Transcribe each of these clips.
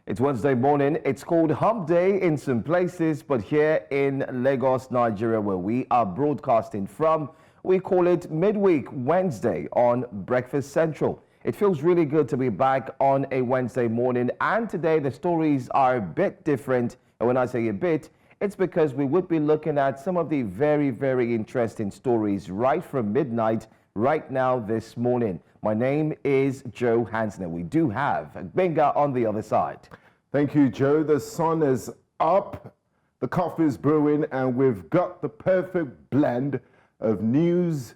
It's Wednesday morning. It's called Hump Day in some places, but here in Lagos, Nigeria, where we are broadcasting from, we call it Midweek Wednesday on Breakfast Central. It feels really good to be back on a Wednesday morning, and today the stories are a bit different. And when I say a bit, it's because we would be looking at some of the very, very interesting stories right from midnight right now this morning. My name is Joe Hansner. We do have Benga on the other side. Thank you, Joe. The sun is up, the coffee is brewing, and we've got the perfect blend of news,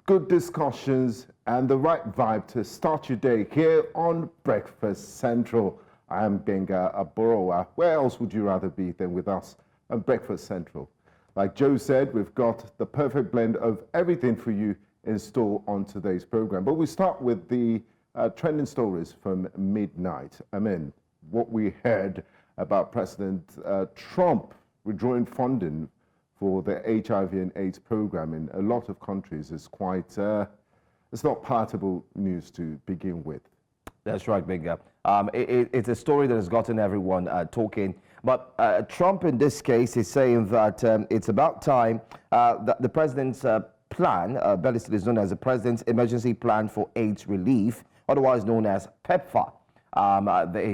good discussions, and the right vibe to start your day here on Breakfast Central. I'm Benga Aborowa. Where else would you rather be than with us on Breakfast Central? Like Joe said, we've got the perfect blend of everything for you in store on today's program. But we start with the trending stories from midnight. I mean, what we heard about President Trump withdrawing funding for the HIV and AIDS program in a lot of countries is quite, it's not palatable news to begin with. That's right, Benga. It's a story that has gotten everyone talking. But Trump, in this case, is saying that it's about time that the president's plan, better still is known as the President's Emergency Plan for AIDS Relief, otherwise known as PEPFAR.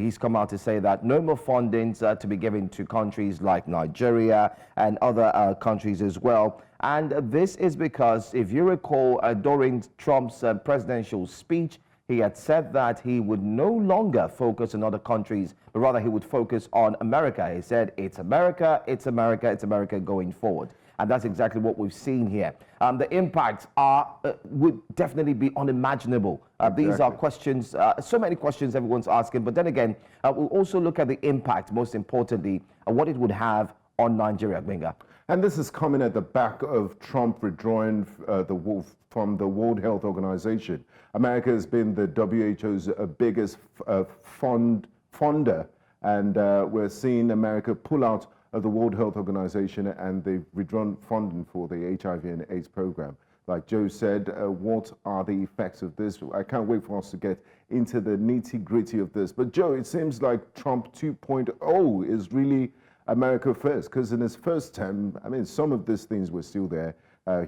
He's come out to say that no more funding to be given to countries like Nigeria and other countries as well. And this is because, if you recall, during Trump's presidential speech, he had said that he would no longer focus on other countries, but rather he would focus on America. He said, it's America, it's America, it's America going forward. And that's exactly what we've seen here. The impacts would definitely be unimaginable. These are questions, so many questions everyone's asking. But then again, we'll also look at the impact, most importantly, what it would have on Nigeria, Benga. And this is coming at the back of Trump withdrawing from the World Health Organization. America has been the WHO's biggest funder, and we're seeing America pull out of the World Health Organization, and they've withdrawn funding for the HIV and AIDS program. Like Joe said, what are the effects of this? I can't wait for us to get into the nitty-gritty of this. But Joe, it seems like Trump 2.0 is really America first, because in his first term, I mean, some of these things were still there.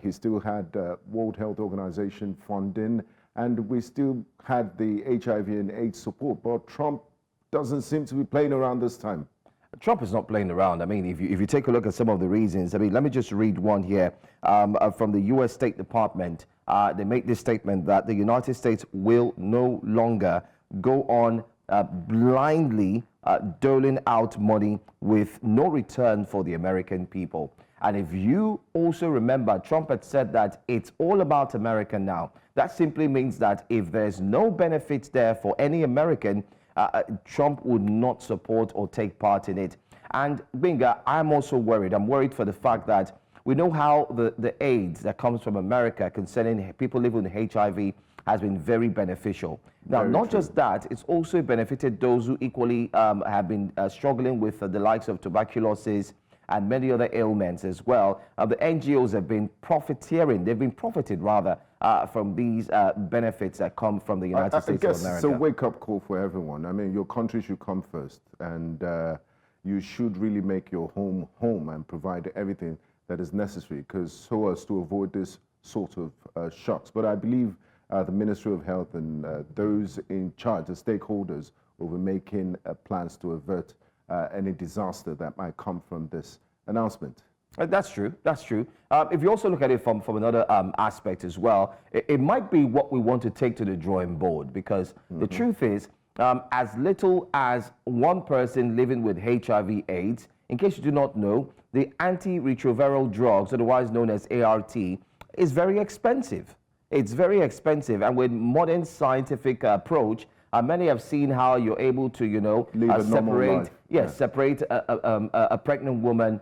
He still had World Health Organization funding, and we still had the HIV and AIDS support. But Trump doesn't seem to be playing around this time. Trump is not playing around. I mean, if you take a look at some of the reasons, I mean, let me just read one here from the U.S. State Department. They make this statement that the United States will no longer go on blindly doling out money with no return for the American people. And if you also remember, Trump had said that it's all about America now. That simply means that if there's no benefits there for any American, Trump would not support or take part in it. And Benga, I'm also worried. I'm worried for the fact that we know how the AIDS that comes from America concerning people living with HIV has been very beneficial. Now, not just that, it's also benefited those who equally have been struggling with the likes of tuberculosis and many other ailments as well. The NGOs have been profiteering. They've been profited, rather, from these benefits that come from the United States of America. I guess it's a wake-up call for everyone. I mean, your country should come first, and you should really make your home and provide everything that is necessary, because so as to avoid this sort of shocks. But I believe the Ministry of Health and those in charge, the stakeholders, will be making plans to avert any disaster that might come from this announcement. That's true. That's true. If you also look at it from another aspect as well, it might be what we want to take to the drawing board, because the truth is, as little as one person living with HIV/AIDS, in case you do not know, the antiretroviral drugs, otherwise known as ART, is very expensive. It's very expensive, and with modern scientific approach, many have seen how you're able to, you know, separate a pregnant woman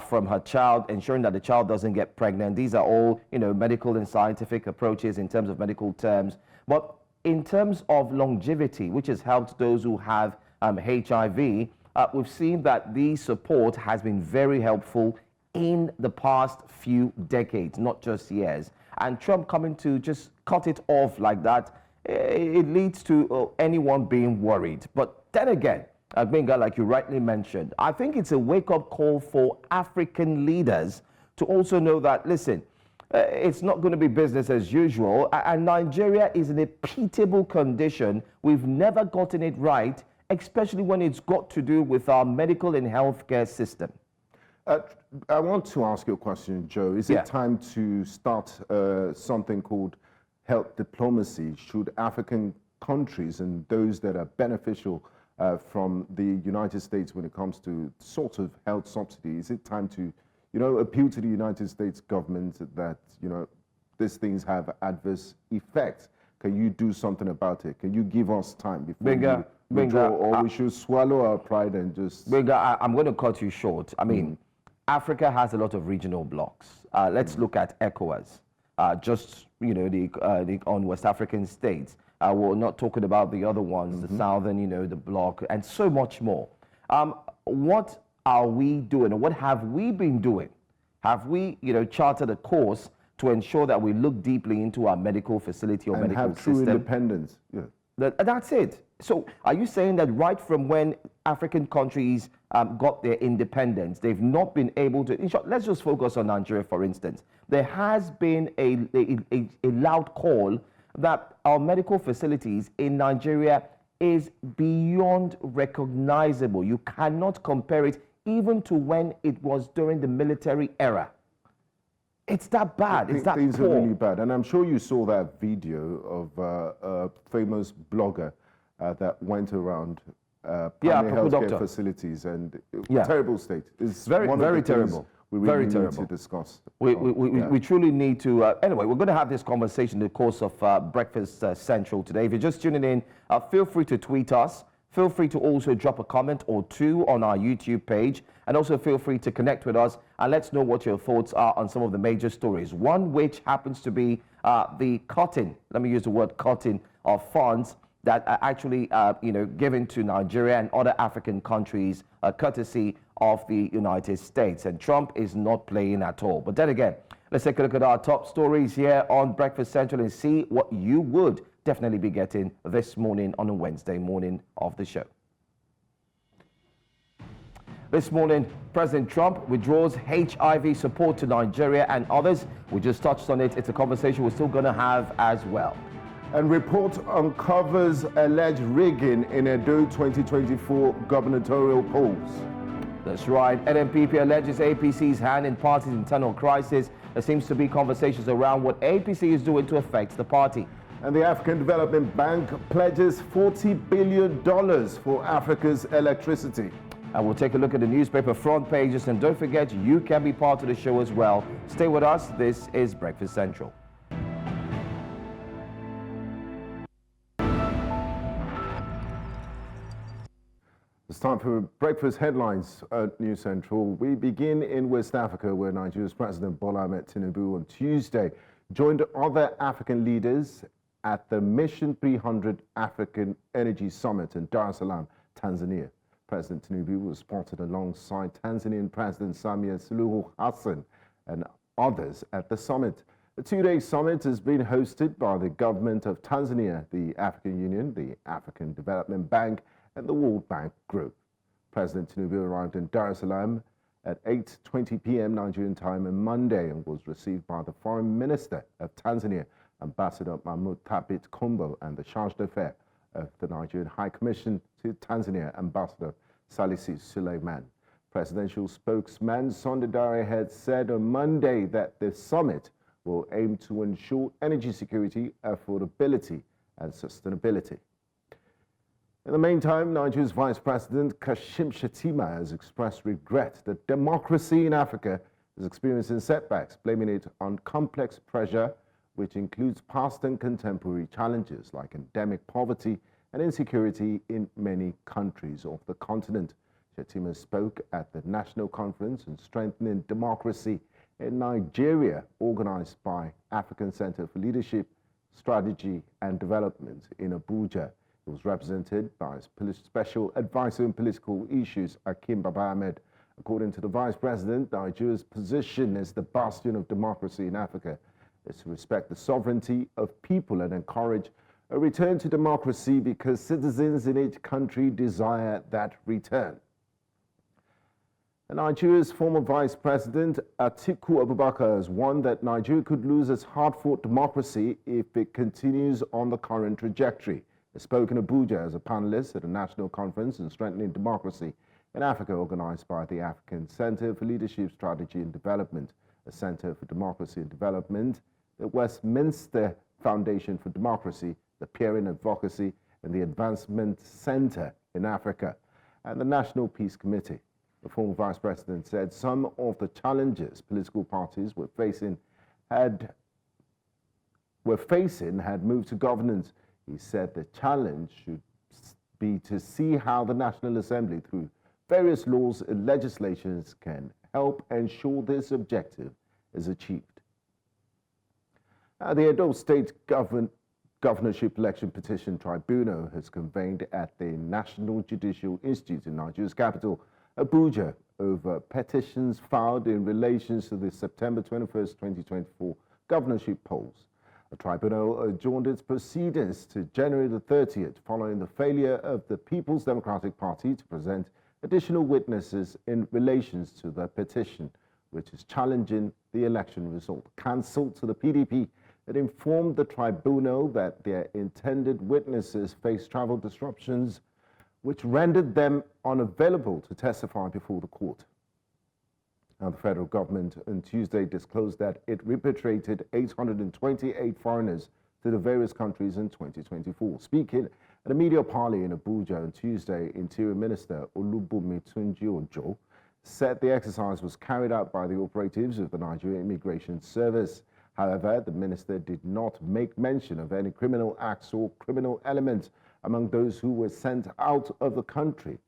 from her child, ensuring that the child doesn't get pregnant. These are all, you know, medical and scientific approaches in terms of medical terms. But in terms of longevity, which has helped those who have HIV, we've seen that the support has been very helpful in the past few decades, not just years. And Trump coming to just cut it off like that, it leads to anyone being worried. But then again, Benga, like you rightly mentioned, I think it's a wake-up call for African leaders to also know that, listen, it's not going to be business as usual, and Nigeria is in a pitiable condition. We've never gotten it right, especially when it's got to do with our medical and healthcare system. I want to ask you a question, Joe. Is it time to start something called health diplomacy? Should African countries and those that are beneficial from the United States when it comes to sort of health subsidy, is it time to, appeal to the United States government that, these things have adverse effects? Can you do something about it? Can you give us time before you withdraw, or we should swallow our pride and just... Benga, I'm going to cut you short. I mean, Africa has a lot of regional blocks. Let's look at ECOWAS, on West African states. We're not talking about the other ones, the southern, the bloc, and so much more. What are we doing, or what have we been doing? Have we, charted a course to ensure that we look deeply into our medical facility or medical system? And have true independence. Yeah. That's it. So are you saying that right from when African countries got their independence, they've not been able to... In short, let's just focus on Nigeria, for instance. There has been a loud call that our medical facilities in Nigeria is beyond recognizable. You cannot compare it even to when it was during the military era. It's that bad. It's that things poor. Are really bad. And I'm sure you saw that video of a famous blogger that went around primary healthcare facilities, and terrible state. It's very terrible. We really need to discuss. We truly need to. Anyway, we're going to have this conversation in the course of Breakfast Central today. If you're just tuning in, feel free to tweet us. Feel free to also drop a comment or two on our YouTube page, and also feel free to connect with us and let's know what your thoughts are on some of the major stories. One which happens to be the cutting, let me use the word cutting, of funds that are actually given to Nigeria and other African countries courtesy of the United States. And Trump is not playing at all. But then again, let's take a look at our top stories here on Breakfast Central and see what you would definitely be getting this morning on a Wednesday morning of the show. This morning, President Trump withdraws HIV support to Nigeria and others. We just touched on it. It's a conversation we're still going to have as well. And report uncovers alleged rigging in Edo 2024 gubernatorial polls. That's right. NNPP alleges APC's hand in party's internal crisis. There seems to be conversations around what APC is doing to affect the party. And the African Development Bank pledges $40 billion for Africa's electricity. And we'll take a look at the newspaper front pages. And don't forget, you can be part of the show as well. Stay with us. This is Breakfast Central. It's time for breakfast headlines at News Central. We begin in West Africa, where Nigeria's President Bola Ahmed Tinubu on Tuesday joined other African leaders at the Mission 300 African Energy Summit in Dar es Salaam, Tanzania. President Tinubu was spotted alongside Tanzanian President Samia Suluhu Hassan and others at the summit. The two-day summit has been hosted by the government of Tanzania, the African Union, the African Development Bank, and the World Bank Group. President Tinubu arrived in Dar es Salaam at 8:20 p.m. Nigerian time on Monday and was received by the Foreign Minister of Tanzania, Ambassador Mahmoud Thabit Kombo, and the Charge d'Affaires of the Nigerian High Commission to Tanzania, Ambassador Salisi Suleiman. Presidential spokesman Sunday Dare had said on Monday that the summit will aim to ensure energy security, affordability, and sustainability. In the meantime, Nigeria's Vice President Kashim Shettima has expressed regret that democracy in Africa is experiencing setbacks, blaming it on complex pressure, which includes past and contemporary challenges like endemic poverty and insecurity in many countries of the continent. Shettima spoke at the National Conference on Strengthening Democracy in Nigeria, organized by African Center for Leadership, Strategy and Development in Abuja. It was represented by Special Advisor on Political Issues, Akim Baba Ahmed. According to the Vice President, Nigeria's position as the bastion of democracy in Africa is to respect the sovereignty of people and encourage a return to democracy because citizens in each country desire that return. And Nigeria's former Vice President Atiku Abubakar has warned that Nigeria could lose its hard-fought democracy if it continues on the current trajectory. He spoke in Abuja as a panelist at a national conference on strengthening democracy in Africa organized by the African Center for Leadership Strategy and Development, a Center for Democracy and Development, the Westminster Foundation for Democracy, the Peering Advocacy and the Advancement Center in Africa, and the National Peace Committee. The former vice president said some of the challenges political parties were facing had moved to governance. He said the challenge should be to see how the National Assembly, through various laws and legislations, can help ensure this objective is achieved. The Edo State Governorship Election Petition Tribunal has convened at the National Judicial Institute in Nigeria's capital, Abuja, over petitions filed in relation to the September 21st, 2024 governorship polls. The tribunal adjourned its proceedings to January the 30th following the failure of the People's Democratic Party to present additional witnesses in relation to the petition, which is challenging the election result. Counsel to the PDP had informed the tribunal that their intended witnesses faced travel disruptions, which rendered them unavailable to testify before the court. Now, the federal government on Tuesday disclosed that it repatriated 828 foreigners to the various countries in 2024. Speaking at a media parley in Abuja on Tuesday, Interior Minister Olubunmi Tunji-Ojo said the exercise was carried out by the operatives of the Nigerian Immigration Service. However, the minister did not make mention of any criminal acts or criminal elements among those who were sent out of the country.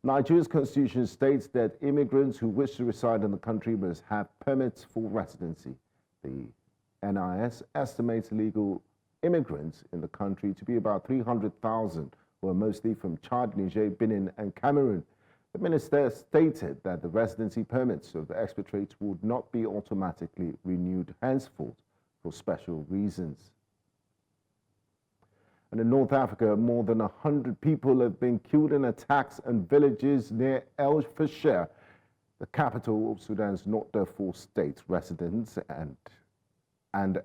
Nigeria's constitution states that immigrants who wish to reside in the country must have permits for residency. The NIS estimates illegal immigrants in the country to be about 300,000, who are mostly from Chad, Niger, Benin, and Cameroon. The minister stated that the residency permits of the expatriates would not be automatically renewed henceforth for special reasons. And in North Africa, more than 100 people have been killed in attacks on villages near El Fasher, the capital of Sudan's North Darfur state. Residents and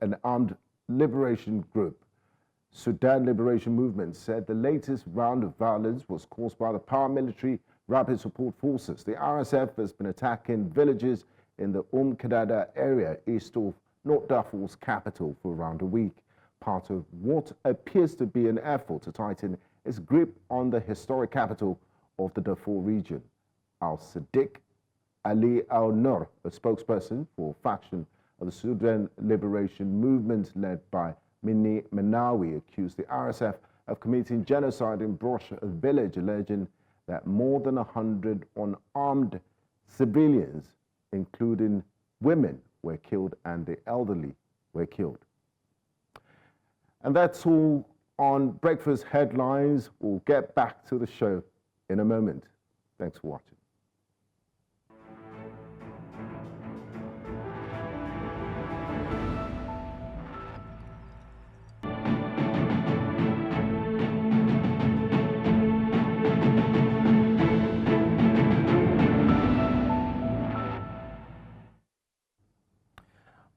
an armed liberation group, Sudan Liberation Movement, said the latest round of violence was caused by the paramilitary Rapid Support Forces. The RSF has been attacking villages in the Kadada area east of North Darfur's capital for around a week, part of what appears to be an effort to tighten its grip on the historic capital of the Darfur region. Al-Sadiq Ali Al-Nur, a spokesperson for a faction of the Sudan Liberation Movement led by Mini Menawi, accused the RSF of committing genocide in Brosh village, alleging that more than 100 unarmed civilians, including women, were killed and the elderly were killed. And that's all on Breakfast Headlines. We'll get back to the show in a moment. Thanks for watching.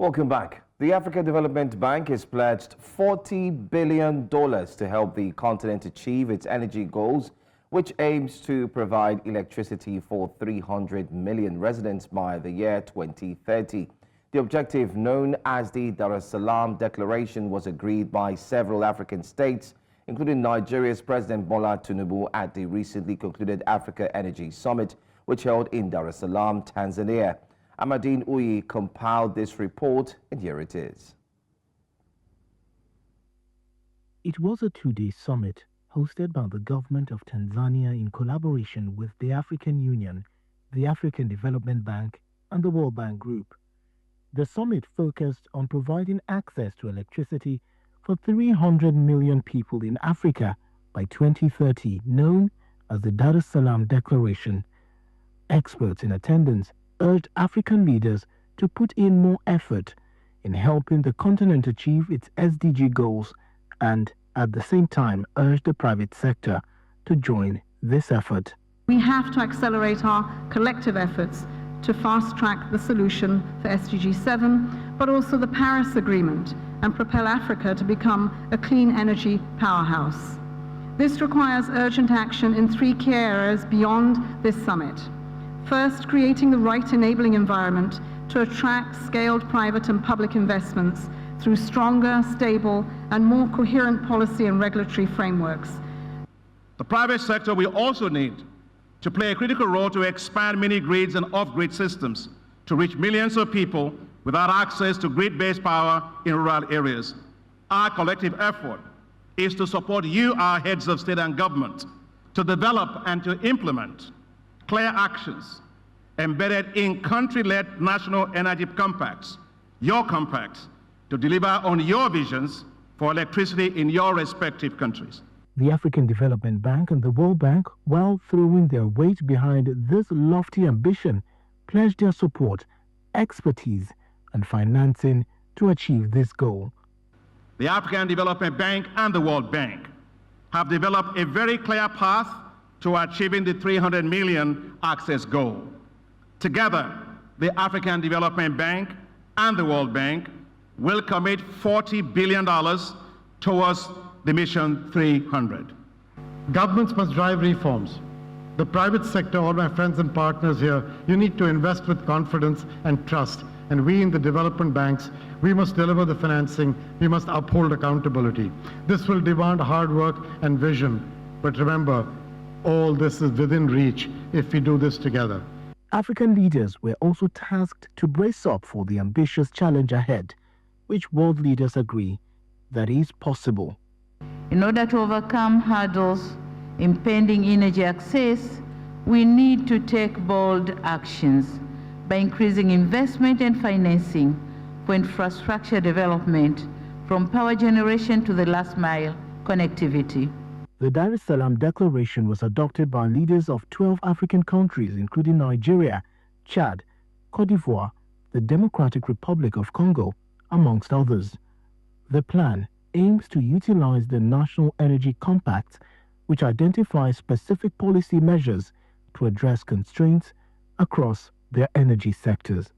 Welcome back. The African Development Bank has pledged $40 billion to help the continent achieve its energy goals, which aims to provide electricity for 300 million residents by the year 2030. The objective, known as the Dar es Salaam Declaration, was agreed by several African states, including Nigeria's President Bola Tinubu at the recently concluded Africa Energy Summit, which held in Dar es Salaam, Tanzania. Amadine Uyi compiled this report, and here it is. It was a two-day summit hosted by the government of Tanzania in collaboration with the African Union, the African Development Bank, and the World Bank Group. The summit focused on providing access to electricity for 300 million people in Africa by 2030, known as the Dar es Salaam Declaration. Experts in attendance urged African leaders to put in more effort in helping the continent achieve its SDG goals and at the same time urged the private sector to join this effort. We have to accelerate our collective efforts to fast-track the solution for SDG 7, but also the Paris Agreement, and propel Africa to become a clean energy powerhouse. This requires urgent action in 3 key areas beyond this summit. First, creating the right enabling environment to attract scaled private and public investments through stronger, stable, and more coherent policy and regulatory frameworks. The private sector will also need to play a critical role to expand mini-grids and off-grid systems to reach millions of people without access to grid-based power in rural areas. Our collective effort is to support you, our heads of state and government, to develop and to implement clear actions embedded in country-led national energy compacts, your compacts, to deliver on your visions for electricity in your respective countries. The African Development Bank and the World Bank, while throwing their weight behind this lofty ambition, pledged their support, expertise, and financing to achieve this goal. The African Development Bank and the World Bank have developed a very clear path to achieving the 300 million access goal. Together, the African Development Bank and the World Bank will commit $40 billion towards the Mission 300. Governments must drive reforms. The private sector, all my friends and partners here, you need to invest with confidence and trust. And we in the development banks, we must deliver the financing, we must uphold accountability. This will demand hard work and vision. But remember, all this is within reach if we do this together. African leaders were also tasked to brace up for the ambitious challenge ahead, which world leaders agree that is possible. In order to overcome hurdles impending energy access, we need to take bold actions by increasing investment and financing for infrastructure development, from power generation to the last mile connectivity. The Dar es Salaam Declaration was adopted by leaders of 12 African countries, including Nigeria, Chad, Cote d'Ivoire, the Democratic Republic of Congo, amongst others. The plan aims to utilize the National Energy Compact, which identifies specific policy measures to address constraints across their energy sectors.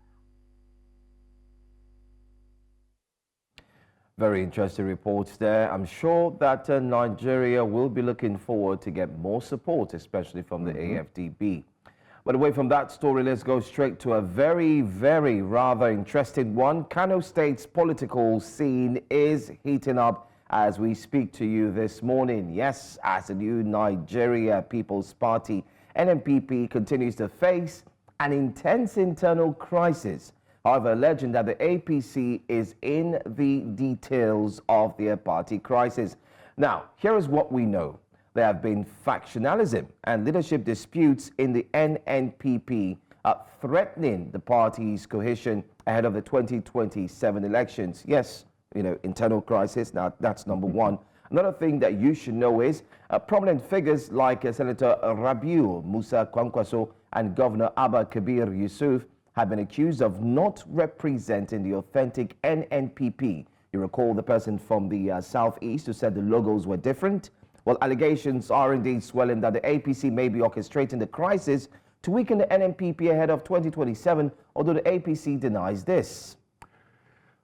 Very interesting reports there. I'm sure that Nigeria will be looking forward to get more support, especially from the AFDB. But away from that story, let's go straight to a very, very rather interesting one. Kano State's political scene is heating up as we speak to you this morning. Yes, as the new Nigeria People's Party, NNPP, continues to face an intense internal crisis. However, alleging that the APC is in the details of their party crisis. Now, here is what we know. There have been factionalism and leadership disputes in the NNPP, threatening the party's cohesion ahead of the 2027 elections. Yes, you know, internal crisis. Now, that's number one. Another thing that you should know is prominent figures like Senator Rabiu Musa Kwankwaso and Governor Abba Kabir Yusuf have been accused of not representing the authentic NNPP. You recall the person from the southeast who said the logos were different? Well, allegations are indeed swelling that the APC may be orchestrating the crisis to weaken the NNPP ahead of 2027, although the APC denies this.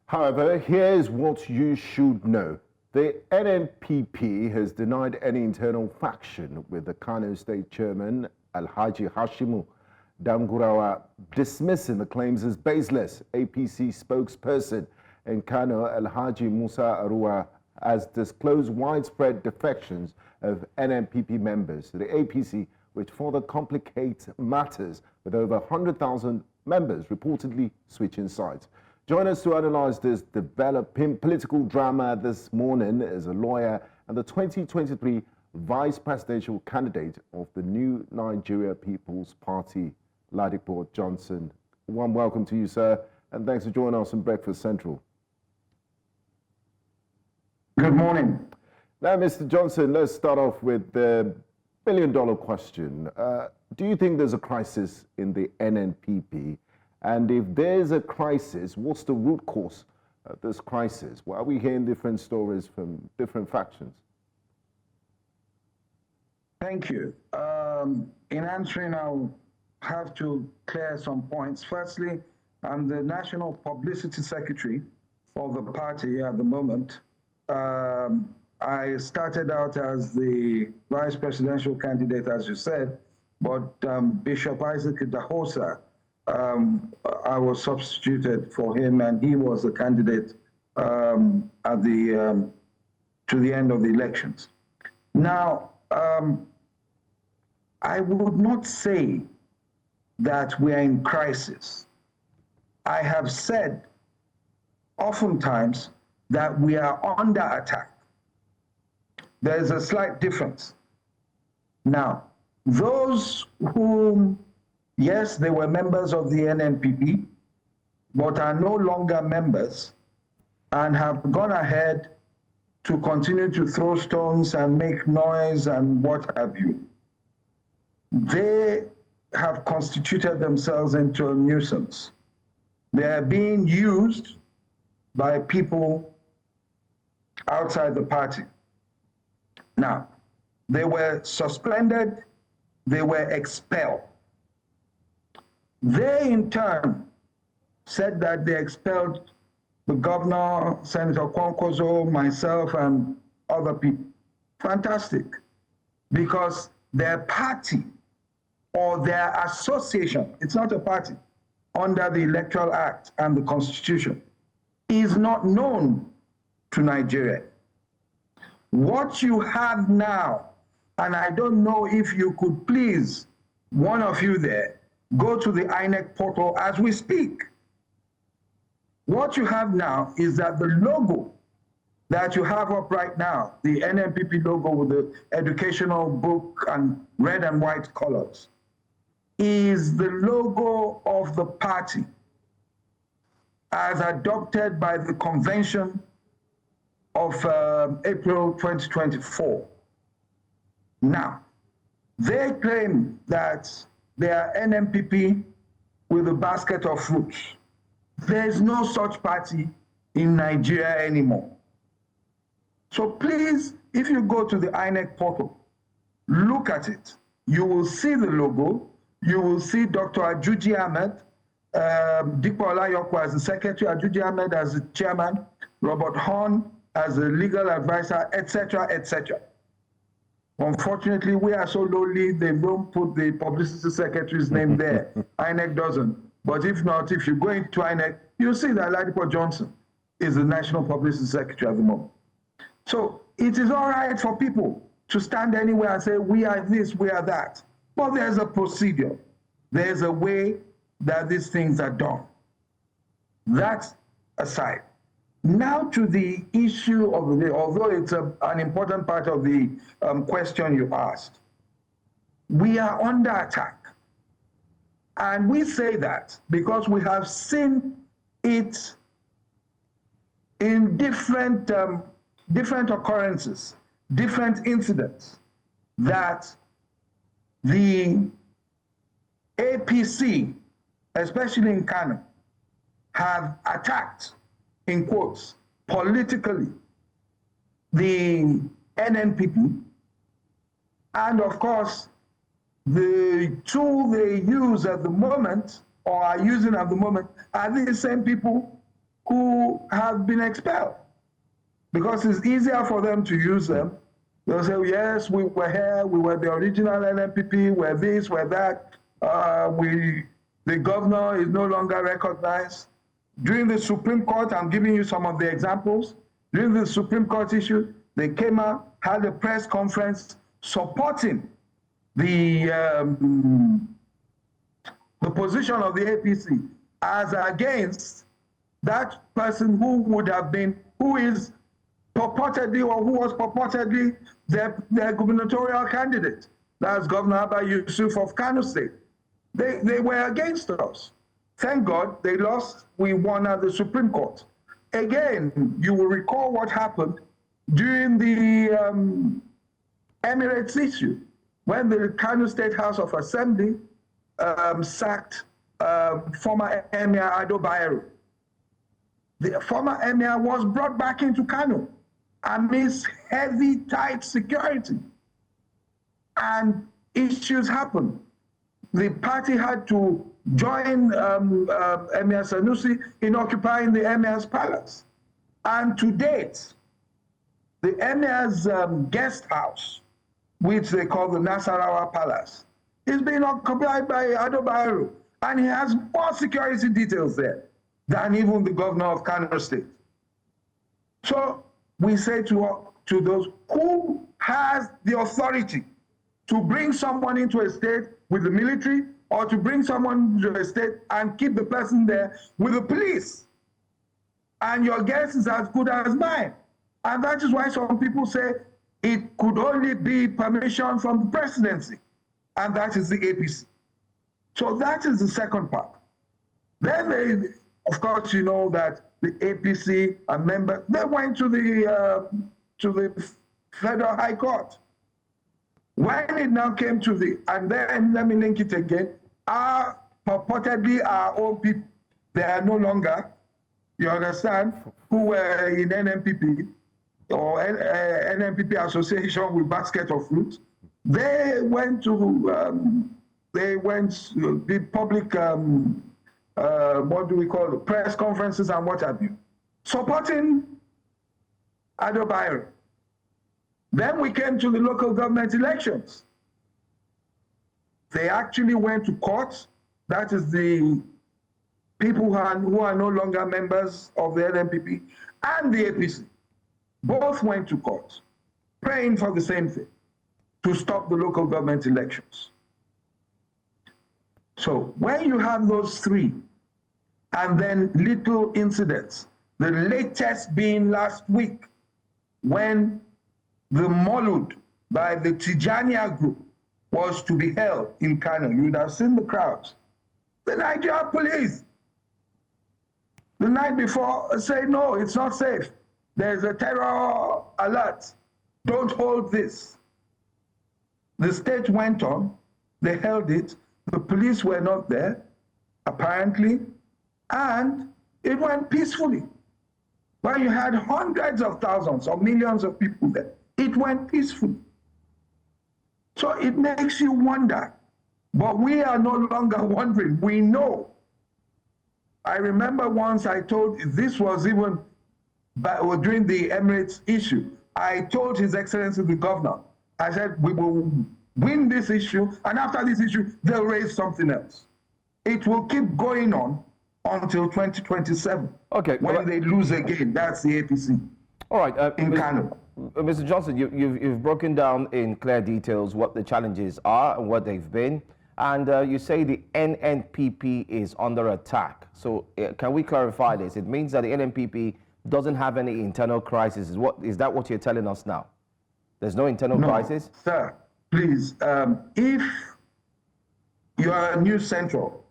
However, here's what you should know. The NNPP has denied any internal faction, with the Kano State Chairman Alhaji Hashimu Damgurawa dismissing the claims as baseless. APC spokesperson in Kano, Alhaji Musa Arua, has disclosed widespread defections of NNPP members to the APC, which further complicates matters, with over 100,000 members reportedly switching sides. Join us to analyze this developing political drama this morning is a lawyer and the 2023 vice presidential candidate of the new Nigeria People's Party, Ladipo Johnson. Warm welcome to you, sir, and thanks for joining us on Breakfast Central. Good morning. Now, Mr. Johnson, let's start off with the billion-dollar question. Do you think there's a crisis in the NNPP? And if there's a crisis, what's the root cause of this crisis? Why are we hearing different stories from different factions? Thank you. In answering, I'll have to clear some points. Firstly, I'm the National Publicity Secretary of the party at the moment. I started out as the vice presidential candidate, as you said, but Bishop Isaac Dahosa, I was substituted for him, and he was the candidate at the to the end of the elections. Now, I would not say that we are in crisis. I have said oftentimes that we are under attack. There's a slight difference. Now, those whom, yes, they were members of the NNPP, but are no longer members and have gone ahead to continue to throw stones and make noise and what have you, they have constituted themselves into a nuisance. They are being used by people outside the party. Now, they were suspended, they were expelled. They, in turn, said that they expelled the governor, Senator Kwankwaso, myself, and other people. Fantastic. Because their party or their association, it's not a party, under the Electoral Act and the Constitution, is not known to Nigeria. What you have now, and I don't know if you could please, one of you there, go to the INEC portal as we speak. What you have now is that the logo that you have up right now, the NNPP logo with the educational book and red and white colors, is the logo of the party as adopted by the convention of April 2024. Now, they claim that they are NNPP with a basket of fruits. There is no such party in Nigeria anymore. So please, if you go to the INEC portal, look at it. You will see the logo. You will see Dr. Ajuji Ahmed, Dipo Olayoko as the secretary, Ajuji Ahmed as the chairman, Robert Horn as the legal advisor, etc., etc. Unfortunately, we are so lowly, they don't put the publicity secretary's name there. INEC doesn't. But if not, if you go into INEC, you'll see that Ladipo Johnson is the National Publicity Secretary at the moment. So it is all right for people to stand anywhere and say, we are this, we are that. But there's a procedure. There's a way that these things are done. That aside. Now to the issue of the, although it's an important part of the question you asked, we are under attack. And we say that because we have seen it in different occurrences, different incidents, that the APC, especially in Kano, have attacked, in quotes, politically, the NNPP, and of course, the tool they use at the moment, or are using at the moment, are the same people who have been expelled. Because it's easier for them to use them. They'll say, yes, we were here, we were the original NNPP, we're this, we're that. The governor is no longer recognized. During the Supreme Court, I'm giving you some of the examples. During the Supreme Court issue, they came out, had a press conference supporting the position of the APC as against that person who would have been, who is purportedly or who was purportedly their gubernatorial candidate. That's Governor Abba Yusuf of Kano State. They were against us. Thank God they lost. We won at the Supreme Court. Again, you will recall what happened during the Emirates issue, when the Kano State House of Assembly sacked former Emir Ado Bayero. The former Emir was brought back into Kano amidst heavy, tight security. and issues happened. The party had to join Emir Sanusi in occupying the Emir's palace. And to date, the Emir's guest house, which they call the Nasarawa Palace, is being occupied by Ado Bayero, and he has more security details there than even the governor of Kano State. So we say to those who has the authority to bring someone into a state with the military, or to bring someone to a state and keep the person there with the police. And your guess is as good as mine. And that is why some people say it could only be permission from the presidency, and that is the APC. So that is the second part. Then they, of course, you know that the APC, a member, they went to the Federal High Court. When it now came to the, and then let me link it again, purportedly our own people, they are no longer, you understand, who were in NNPP or NNPP association with basket of fruits. They went to, the public, what do we call it, press conferences and what have you, supporting Ado Bayero. Then we came to the local government elections. They actually went to court. That is the people who are no longer members of the NNPP and the APC. Both went to court, praying for the same thing, to stop the local government elections. So when you have those three, and then little incidents, the latest being last week, when the Molud by the Tijaniya group was to be held in Kano. You would have seen the crowds. The Nigerian police, the night before, say, no, it's not safe. There's a terror alert. Don't hold this. The state went on. They held it. The police were not there, apparently, and it went peacefully. Well, you had hundreds of thousands or millions of people there. It went peacefully. So it makes you wonder, but we are no longer wondering. We know. I remember once I told, this was even during the Emirates issue, I told His Excellency the Governor, I said, we will win this issue, and after this issue, they'll raise something else. It will keep going on until 2027, okay, when they lose again. That's the APC. All right, in Kano. Mr. Johnson, you've broken down in clear details what the challenges are and what they've been, and you say the NNPP is under attack. So can we clarify this? It means that the NNPP doesn't have any internal crisis. Is that what you're telling us now? There's no internal crisis? Sir, please, if you are a news central,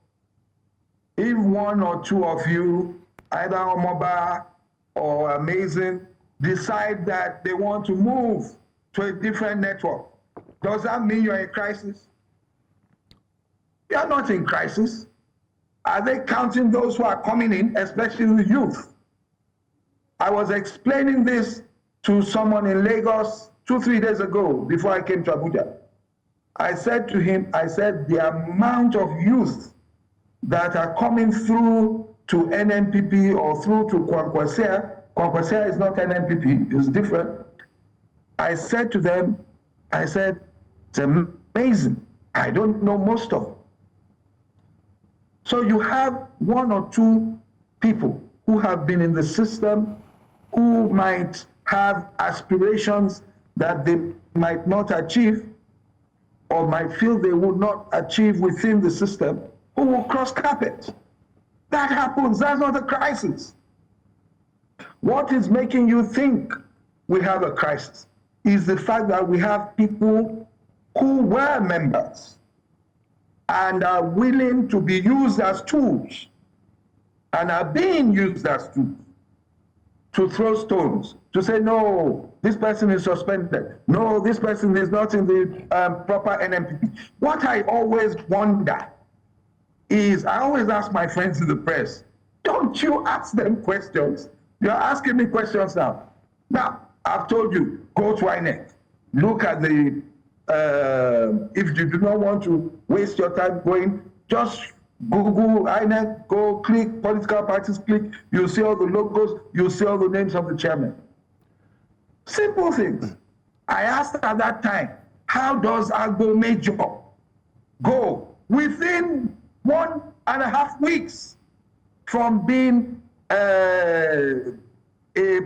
if one or two of you, either Omoba or Amazing, decide that they want to move to a different network, does that mean you're in crisis? You're not in crisis. Are they counting those who are coming in, especially the youth? I was explaining this to someone in Lagos 2-3 days ago before I came to Abuja. I said to him, I said, the amount of youth that are coming through to NNPP or through to Kwankwasia is not NNPP, it's different. I said to them, I said, it's amazing. I don't know most of them. So you have one or two people who have been in the system, who might have aspirations that they might not achieve or might feel they would not achieve within the system, who will cross carpet. That happens, that's not a crisis. What is making you think we have a crisis is the fact that we have people who were members and are willing to be used as tools and are being used as tools to throw stones, to say, no, this person is suspended. No, this person is not in the proper NNPP. What I always wonder is, I always ask my friends in the press, don't you ask them questions? You're asking me questions now. Now, I've told you, go to INEC, look at the if you do not want to waste your time going, just Google INEC, go click, political parties click, you'll see all the logos, you'll see all the names of the chairman. Simple things. I asked at that time, how does Agbo Major go within 1.5 weeks from being a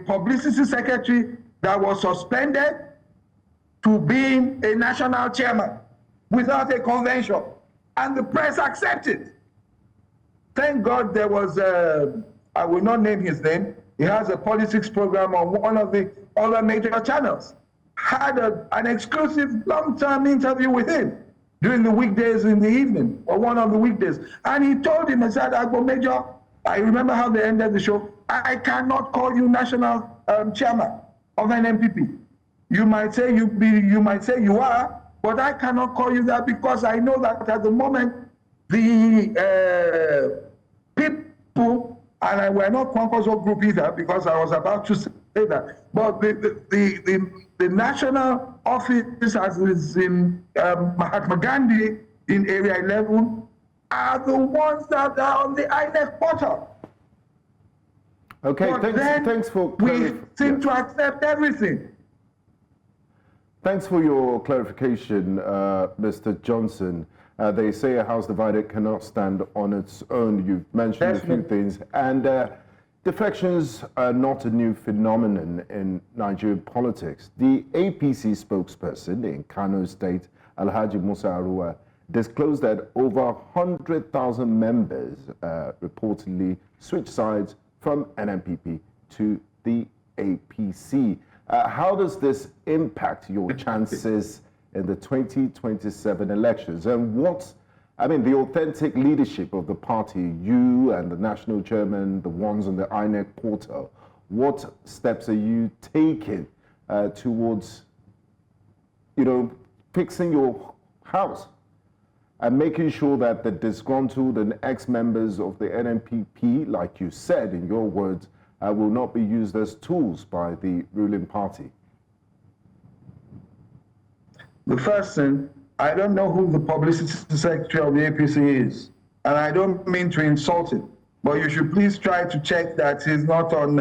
publicity secretary that was suspended to being a national chairman without a convention, and the press accepted. Thank God there was I will not name his name, he has a politics program on one of the other major channels. Had an exclusive long-term interview with him during the weekdays in the evening, or one of the weekdays. And he told him, he said, Agbo Major, I remember how they ended the show, I cannot call you national chairman of NNPP. You might say you are, but I cannot call you that because I know that at the moment, the people, and we're not Kwankwaso group either, because I was about to say that, but the national office, as is in Mahatma Gandhi in Area 11, are the ones that are on the INEC portal. Okay, thanks for we seem to accept everything. Thanks for your clarification, Mr. Johnson. They say a house divided cannot stand on its own. You've mentioned a few things. And defections are not a new phenomenon in Nigerian politics. The APC spokesperson in Kano State, Alhaji Musa Arua, disclosed that over 100,000 members reportedly switched sides from NNPP to the APC. How does this impact your chances in the 2027 elections? And the authentic leadership of the party, you and the national chairman, the ones on the INEC portal, what steps are you taking towards, fixing your house and making sure that the disgruntled and ex-members of the NNPP, like you said in your words, will not be used as tools by the ruling party? The first thing, I don't know who the publicity secretary of the APC is, and I don't mean to insult him, but you should please try to check that he's not on,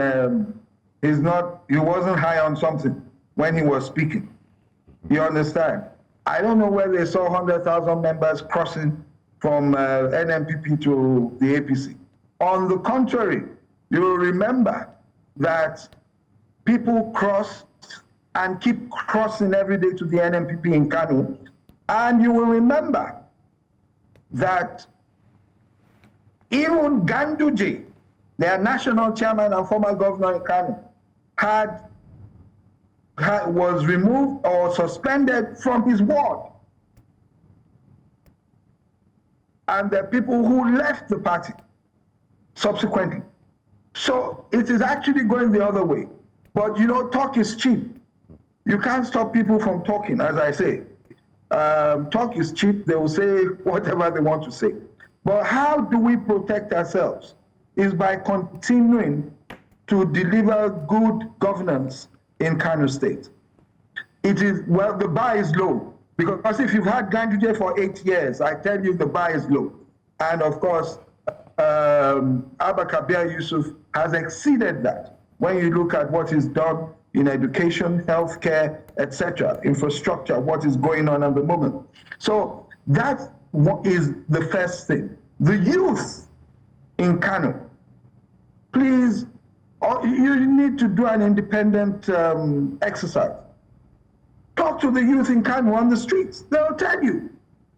he wasn't high on something when he was speaking. You understand? I don't know where they saw 100,000 members crossing from NNPP to the APC. On the contrary, you will remember that people crossed and keep crossing every day to the NNPP in Kano. And you will remember that even Ganduje, their national chairman and former governor in Kano, was removed or suspended from his ward. And the people who left the party subsequently. So it is actually going the other way. But talk is cheap. You can't stop people from talking, as I say. Talk is cheap. They will say whatever they want to say. But how do we protect ourselves? Is by continuing to deliver good governance in Kano State. It is, the bar is low. Because if you've had Ganduje for 8 years, I tell you the bar is low. And of course, Abba Kabir Yusuf has exceeded that when you look at what is done in education, healthcare, etc., infrastructure, what is going on at the moment. So that is the first thing. The youth in Kano, please, you need to do an independent exercise. Talk to the youth in Kano on the streets. They'll tell you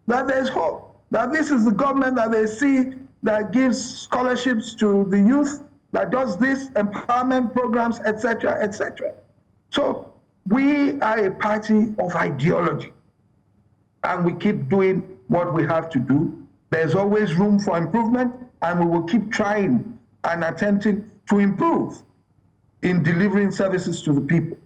that there's hope, that this is the government that they see that gives scholarships to the youth, that does this, empowerment programs, etc., etc. So we are a party of ideology, and we keep doing what we have to do. There's always room for improvement, and we will keep trying and attempting to improve in delivering services to the people.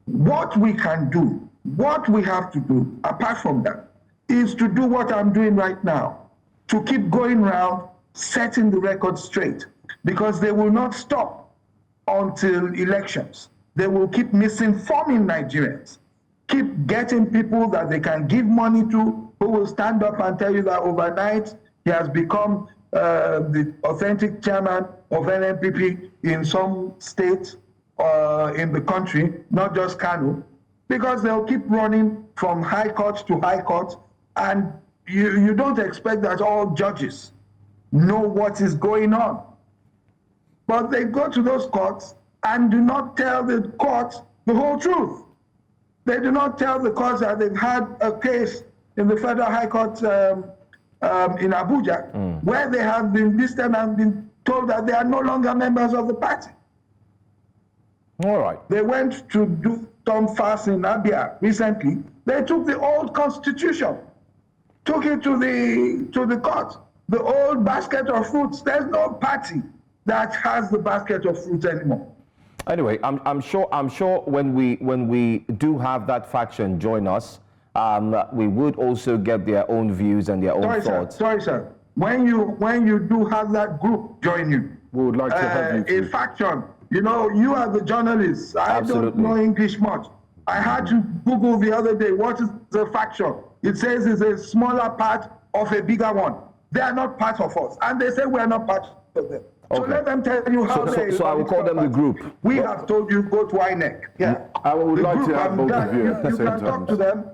What we can do, what we have to do, apart from that, is to do what I'm doing right now, to keep going around, setting the record straight, because they will not stop until elections. They will keep misinforming Nigerians, keep getting people that they can give money to, who will stand up and tell you that overnight he has become the authentic chairman of NNPP in some states in the country, not just Kano, because they'll keep running from high court to high court, and you don't expect that all judges know what is going on. But they go to those courts and do not tell the courts the whole truth. They do not tell the courts that they've had a case in the Federal High Court in Abuja, where they have been listed and been told that they are no longer members of the party. All right. They went to do some fast in Abia recently. They took the old constitution, took it to the court. The old basket of fruits. There's no party that has the basket of fruits anymore. Anyway, I'm sure when we do have that faction join us, we would also get their own views and their own thoughts. Sorry, sir. When you do have that group join you, We would like to have you a faction. You know, you are the journalists. I don't know English much. I had to Google the other day, what is the faction? It says it's a smaller part of a bigger one. They are not part of us. And they say we are not part of them. So let them tell you how they... So I will call them the group. We have told you, go to INEC. Yeah. I would The like group, to have both of you at the you same can time. talk to them.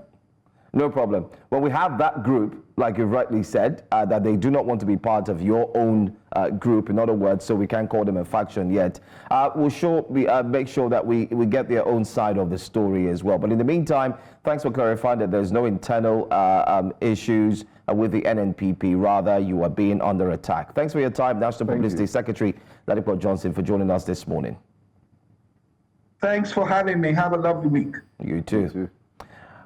No problem. When we have that group, like you rightly said, that they do not want to be part of your own group, in other words, so we can't call them a faction yet, we'll make sure that we get their own side of the story as well. But in the meantime, thanks for clarifying that there's no internal issues with the NNPP. Rather, you are being under attack. Thanks for your time, National Publicity Secretary Ladipo Johnson, for joining us this morning. Thanks for having me. Have a lovely week. You too.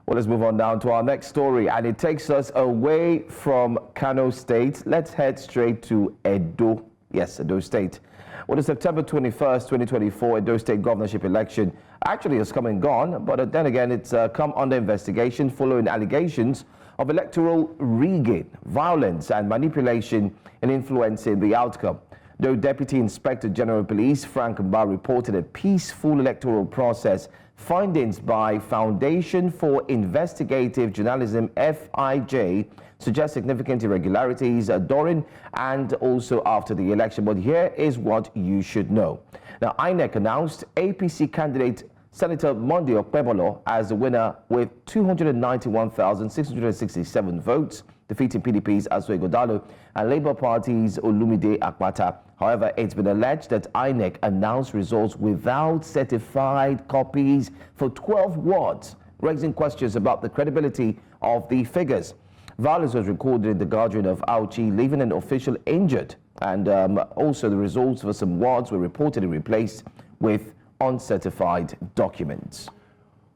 Well, let's move on down to our next story, and it takes us away from Kano State. Let's head straight to Edo. Yes, Edo State. Well, the September 21st, 2024 Edo State governorship election actually has come and gone, but then again, it's come under investigation following allegations of electoral rigging, violence, and manipulation in influencing the outcome. Though Deputy Inspector General of Police Frank Mba reported a peaceful electoral process, findings by Foundation for Investigative Journalism, FIJ, suggest significant irregularities during and also after the election. But here is what you should know. Now, INEC announced APC candidate Senator Monday Okpebolo as the winner with 291,667 votes, defeating PDP's Asue Godalo and Labour Party's Olumide Akpata. However, it's been alleged that INEC announced results without certified copies for 12 wards, raising questions about the credibility of the figures. Violence was recorded in the gathering of Auchi, leaving an official injured, and also the results for some wards were reportedly replaced with uncertified documents.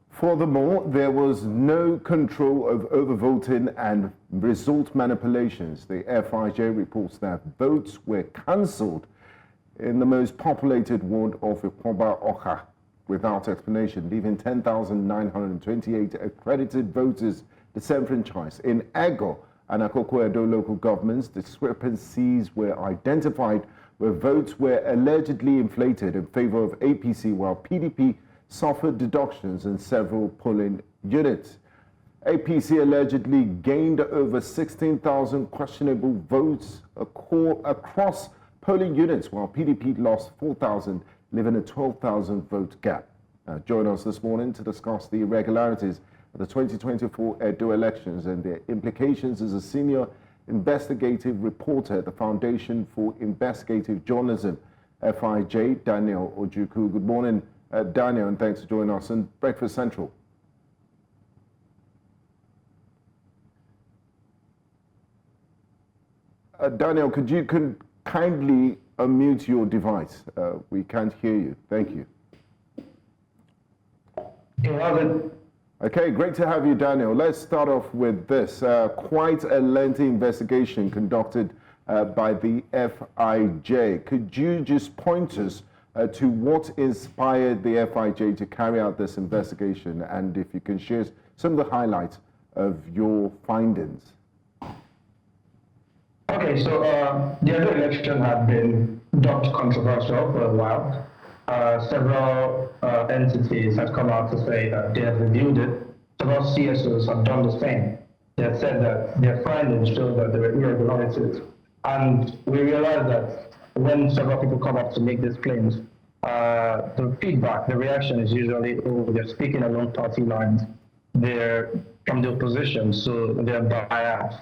Furthermore, there was no control of overvoting and result manipulations. The FIJ reports that votes were cancelled in the most populated ward of Ikoba Oka without explanation, leaving 10,928 accredited voters disenfranchised. In Ego and Akoko Edo local governments, discrepancies were identified where votes were allegedly inflated in favor of APC, while PDP suffered deductions in several polling units. APC allegedly gained over 16,000 questionable votes across polling units, while PDP lost 4,000, leaving a 12,000 vote gap. Join us this morning to discuss the irregularities of the 2024 Edo elections and their implications is a senior investigative reporter at the Foundation for Investigative Journalism, FIJ, Daniel Ojukwu. Good morning, Daniel, and thanks for joining us on Breakfast Central. Daniel, could you kindly unmute your device? We can't hear you. Thank you. Okay, great to have you, Daniel. Let's start off with this. Quite a lengthy investigation conducted by the FIJ. Could you just point us to what inspired the FIJ to carry out this investigation, and if you can share some of the highlights of your findings? Okay, so the Edo election had been dubbed controversial for a while. Several entities had come out to say that they had reviewed it of our CSOs have done the same. They have said that their findings show that there were irregularities. And we realize that when several people come up to make these claims, the feedback, the reaction is usually, oh, they're speaking along party lines. They're from the opposition, so they're biased.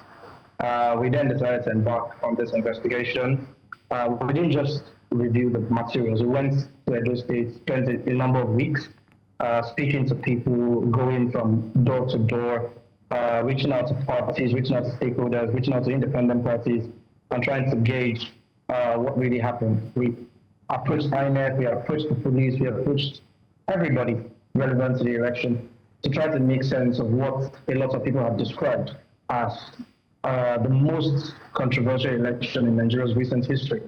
We then decided to embark on this investigation. We didn't just review the materials. We went to Edo State, spent a number of weeks speaking to people, going from door to door, reaching out to parties, reaching out to stakeholders, reaching out to independent parties, and trying to gauge what really happened. We approached INEP, we approached the police, we approached everybody relevant to the election to try to make sense of what a lot of people have described as the most controversial election in Nigeria's recent history.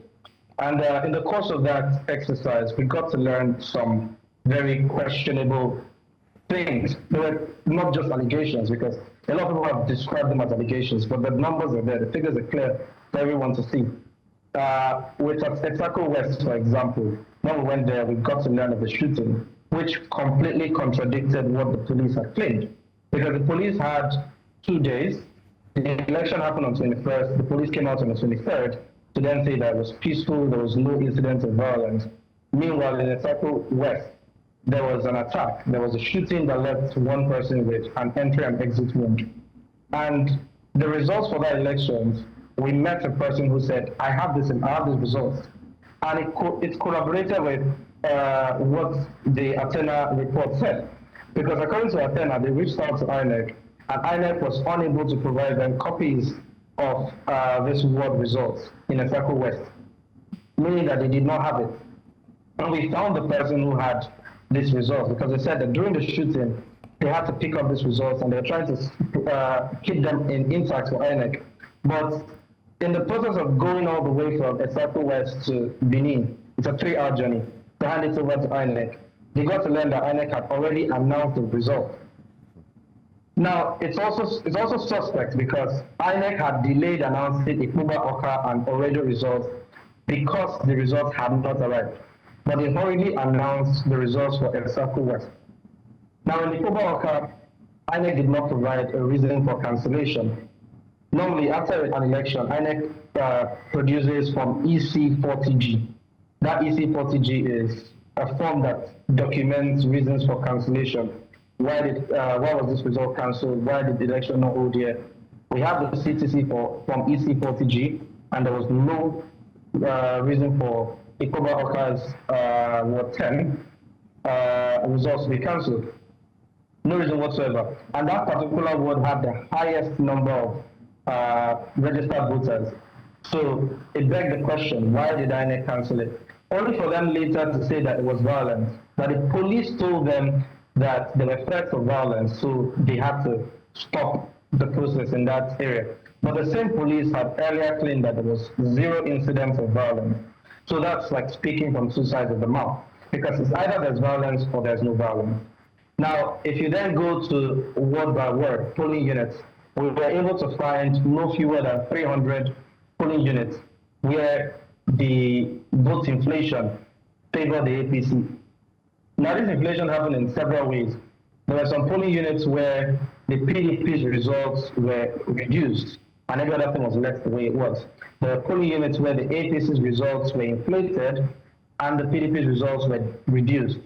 And in the course of that exercise, we got to learn some very questionable things. They were not just allegations, because a lot of people have described them as allegations, but the numbers are there, the figures are clear for everyone to see. With Etako West, for example, when we went there, we got to learn of the shooting, which completely contradicted what the police had claimed. Because the police had 2 days, the election happened on 21st, the police came out on the 23rd to then say that it was peaceful, there was no incident of violence. Meanwhile, in Etako West, there was an attack, there was a shooting that left one person with an entry and exit wound. And the results for that election, we met a person who said, I have these results. And it corroborated with what the Athena report said. Because according to Athena, they reached out to INEC, and INEC was unable to provide them copies of this ward results in Etako West, meaning that they did not have it. And we found the person who had these results, because they said that during the shooting, they had to pick up these results and they were trying to keep them intact for INEC. But in the process of going all the way from Etako West to Benin, it's a 3-hour journey, to hand it over to INEC, they got to learn that INEC had already announced the result. Now, it's also suspect because INEC had delayed announcing Ikuba Oka and Oredo results because the results had not arrived. But they already announced the results for Etako West. Now, in Ikuba Oka, INEC did not provide a reason for cancellation. Normally, after an election, INEC produces Form EC40G. That EC40G is a form that documents reasons for cancellation. Why was this result cancelled? Why did the election not hold here? We have the CTC for Form EC40G, and there was no reason for Ikoba Oka's Ward 10 results to be cancelled. No reason whatsoever. And that particular ward had the highest number of registered voters. So it begged the question, why did INEC cancel it? Only for them later to say that it was violence, that the police told them that there were threats of violence, so they had to stop the process in that area. But the same police had earlier claimed that there was 0 incidents of violence. So that's like speaking from 2 sides of the mouth, because it's either there's violence or there's no violence. Now, if you then go to word by word, polling units, we were able to find no fewer than 300 polling units where the vote inflation favored the APC. Now, this inflation happened in several ways. There were some polling units where the PDP's results were reduced and every other thing was left the way it was. There were polling units where the APC's results were inflated and the PDP's results were reduced.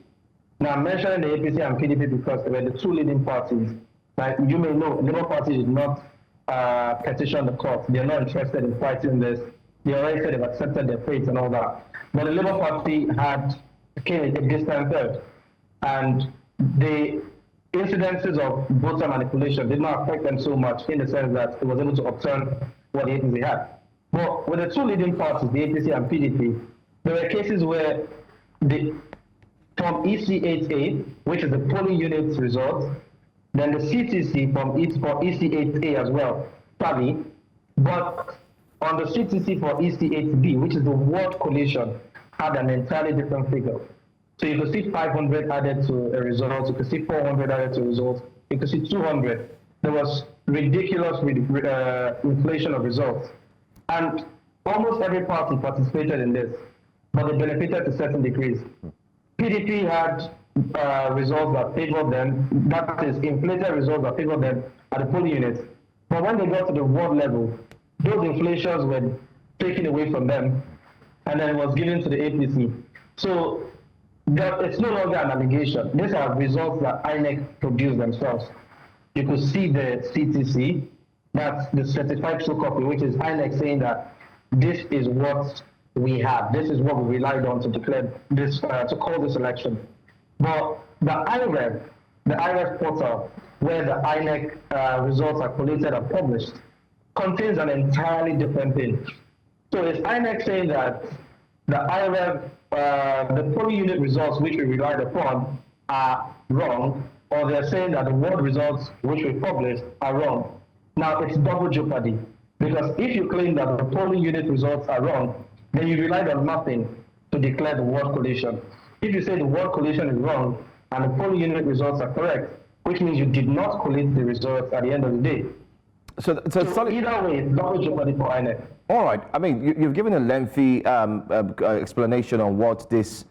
Now, I'm mentioning the APC and PDP because they were the 2 leading parties. Like you may know, the Labour Party did not petition the court. They're not interested in fighting this. They already said they've accepted their fate and all that. But the Labour Party came a distant third. And the incidences of voter manipulation did not affect them so much in the sense that it was able to upturn what the APC had. But with the 2 leading parties, the APC and PDP, there were cases where from EC8A, which is the polling unit's results, then the CTC for EC8A as well, tally, but on the CTC for EC8B, which is the ward collation, had an entirely different figure. So you could see 500 added to a result, you could see 400 added to a result, you could see 200. There was ridiculous inflation of results. And almost every party participated in this, but they benefited to certain degrees. PDP had results that favor them, that is inflated results that favor them at the polling units. But when they got to the ward level, those inflations were taken away from them and then it was given to the APC. So it's no longer an allegation. These are results that INEC produced themselves. You could see the CTC, that's the certified true copy, which is INEC saying that this is what we have. This is what we relied on to declare this, to call this election. But the IREV portal, where the INEC results are collated and published, contains an entirely different thing. So is INEC saying that the IREV, the polling unit results which we relied upon are wrong, or they're saying that the ward results which we published are wrong? Now it's double jeopardy, because if you claim that the polling unit results are wrong, then you relied on nothing to declare the ward collation. If you say the ward collation is wrong and the polling unit results are correct, which means you did not collate the results at the end of the day. So either way, it's double jeopardy for INEC. All right. I mean, you've given a lengthy explanation on what these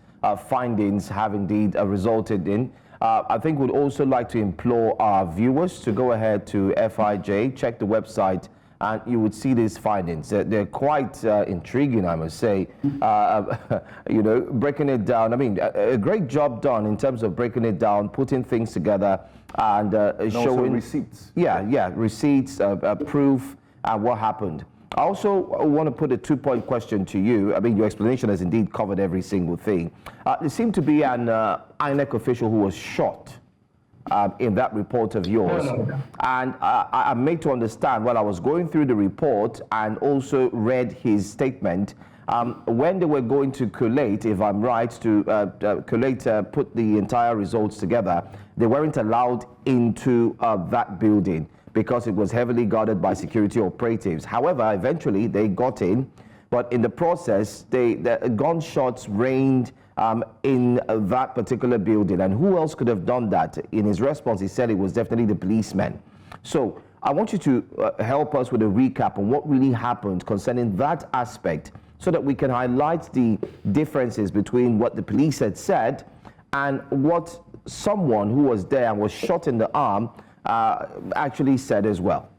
findings have indeed resulted in. I think we'd also like to implore our viewers to go ahead to FIJ, check the website, and you would see these findings. They're quite intriguing, I must say. You know, breaking it down. I mean, a great job done in terms of breaking it down, putting things together, and showing receipts. Yeah, receipts, proof, and what happened. I also want to put a two-point question to you. I mean, your explanation has indeed covered every single thing. There seemed to be an INEC official who was shot in that report of yours. And I'm made to understand while I was going through the report and also read his statement, when they were going to collate, if I'm right, to put the entire results together, they weren't allowed into that building because it was heavily guarded by security operatives. However, eventually they got in, but in the process, the gunshots rained in that particular building. And who else could have done that? In his response, he said it was definitely the policemen. So I want you to help us with a recap on what really happened concerning that aspect so that we can highlight the differences between what the police had said and what someone who was there and was shot in the arm actually said as well.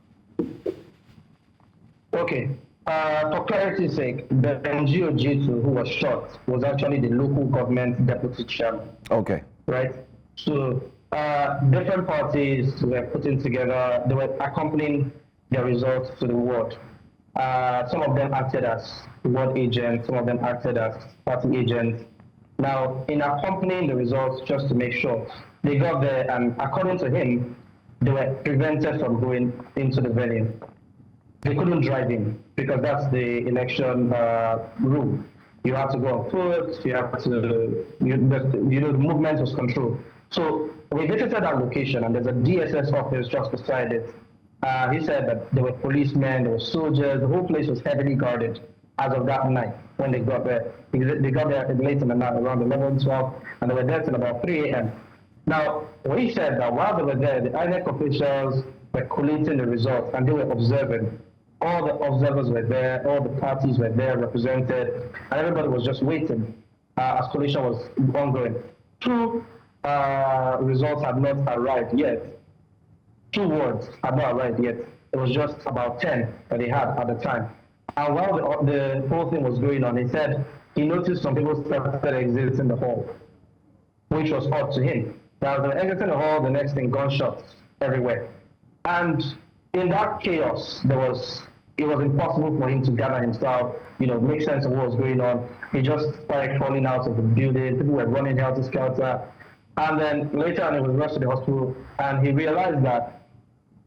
Okay. For clarity's sake, the NGO G2 who was shot was actually the local government deputy chairman. Okay. Right? So different parties were putting together, they were accompanying their results to the ward. Some of them acted as ward agents, some of them acted as party agents. Now, in accompanying the results, just to make sure, they got there and according to him, they were prevented from going into the venue. They couldn't drive in because that's the election rule. You have to go on foot, you have to, the movement was controlled. So we visited that location and there's a DSS office just beside it. He said that there were policemen, there were soldiers, the whole place was heavily guarded as of that night when they got there. They got there late in the night, around 11, 12, and they were there till about 3 a.m. Now, we said that while they were there, the INEC officials were collating the results and they were observing. All the observers were there, all the parties were there represented, and everybody was just waiting as collation was ongoing. Two results had not arrived yet. 2 words had not arrived yet. It was just about 10 that they had at the time. And while the whole thing was going on, he said he noticed some people started exiting the hall, which was odd to him. Now, they were exiting the hall, the next thing, gunshots everywhere. And in that chaos, it was impossible for him to gather himself, make sense of what was going on. He just started crawling out of the building. People were running helter-skelter. And then later on, he was rushed to the hospital, and he realized that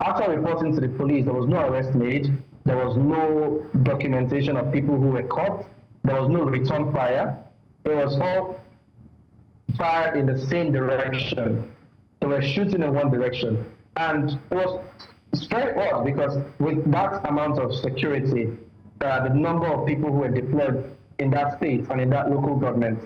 after reporting to the police, there was no arrest made. There was no documentation of people who were caught. There was no return fire. It was all fired in the same direction. They were shooting in one direction. And it was very odd because with that amount of security, the number of people who were deployed in that state and in that local government,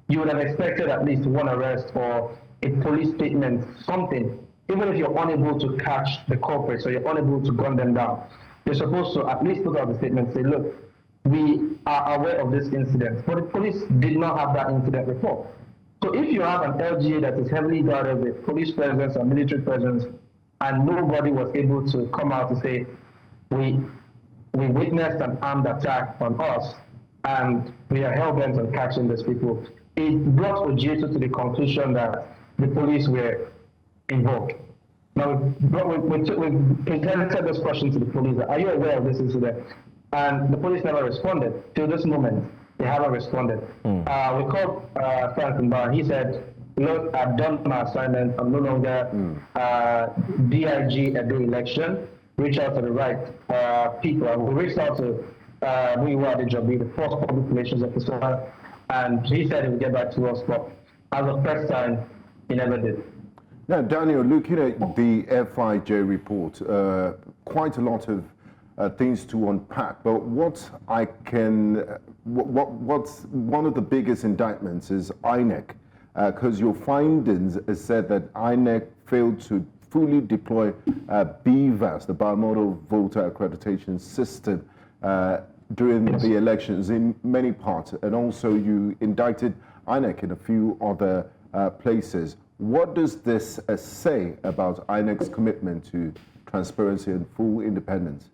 you would have expected at least one arrest or a police statement, something. Even if you're unable to catch the culprits or you're unable to gun them down, you're supposed to at least put out the statement and say, look, we are aware of this incident. But the police did not have that incident report. So if you have an LGA that is heavily guarded with police presence and military presence, and nobody was able to come out to say, we witnessed an armed attack on us, and we are hell-bent on catching these people, it brought OGA to the conclusion that the police were involved. Now, we presented this question to the police. Are you aware of this incident? And the police never responded. Till this moment, they haven't responded. We called Franklin Barr. He said, look, I've done my assignment. I'm no longer DIG at the election. Reach out to the right people. And we reached out to Muyiwa Adejobi, the first public relations officer, and he said he would get back to us, but as of first time, he never did. Now, Daniel, looking at the FIJ report, quite a lot of things to unpack, but what's one of the biggest indictments is INEC, because your findings said that INEC failed to fully deploy BVAS, the Bimodal Voter Accreditation System, during the elections in many parts, and also you indicted INEC in a few other places. What does this say about INEC's commitment to transparency and full independence?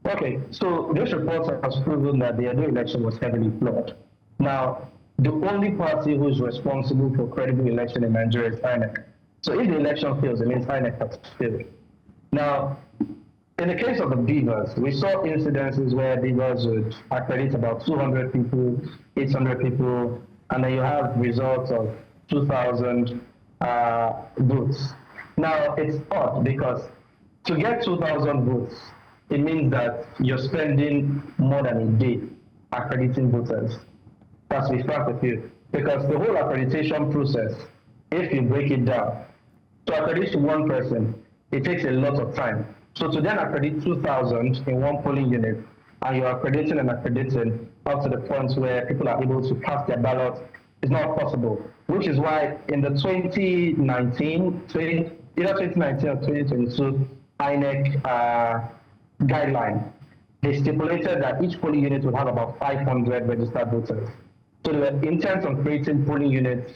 Okay, so this report has proven that the Edo election was heavily flawed. Now, the only party who is responsible for credible election in Nigeria is INEC. So if the election fails, it means INEC has failed. Now, in the case of the beavers, we saw incidences where beavers would accredit about 200 people, 800 people, and then you have results of 2,000 votes. Now, it's odd because to get 2,000 votes, it means that you're spending more than a day accrediting voters. That's to be frank with you. Because the whole accreditation process, if you break it down, to accredit to one person, it takes a lot of time. So to then accredit 2,000 in one polling unit, and you're accrediting and accrediting up to the point where people are able to cast their ballot, is not possible. Which is why in the 2019 or 2022 INEC guideline, they stipulated that each polling unit would have about 500 registered voters. So the intent on creating polling units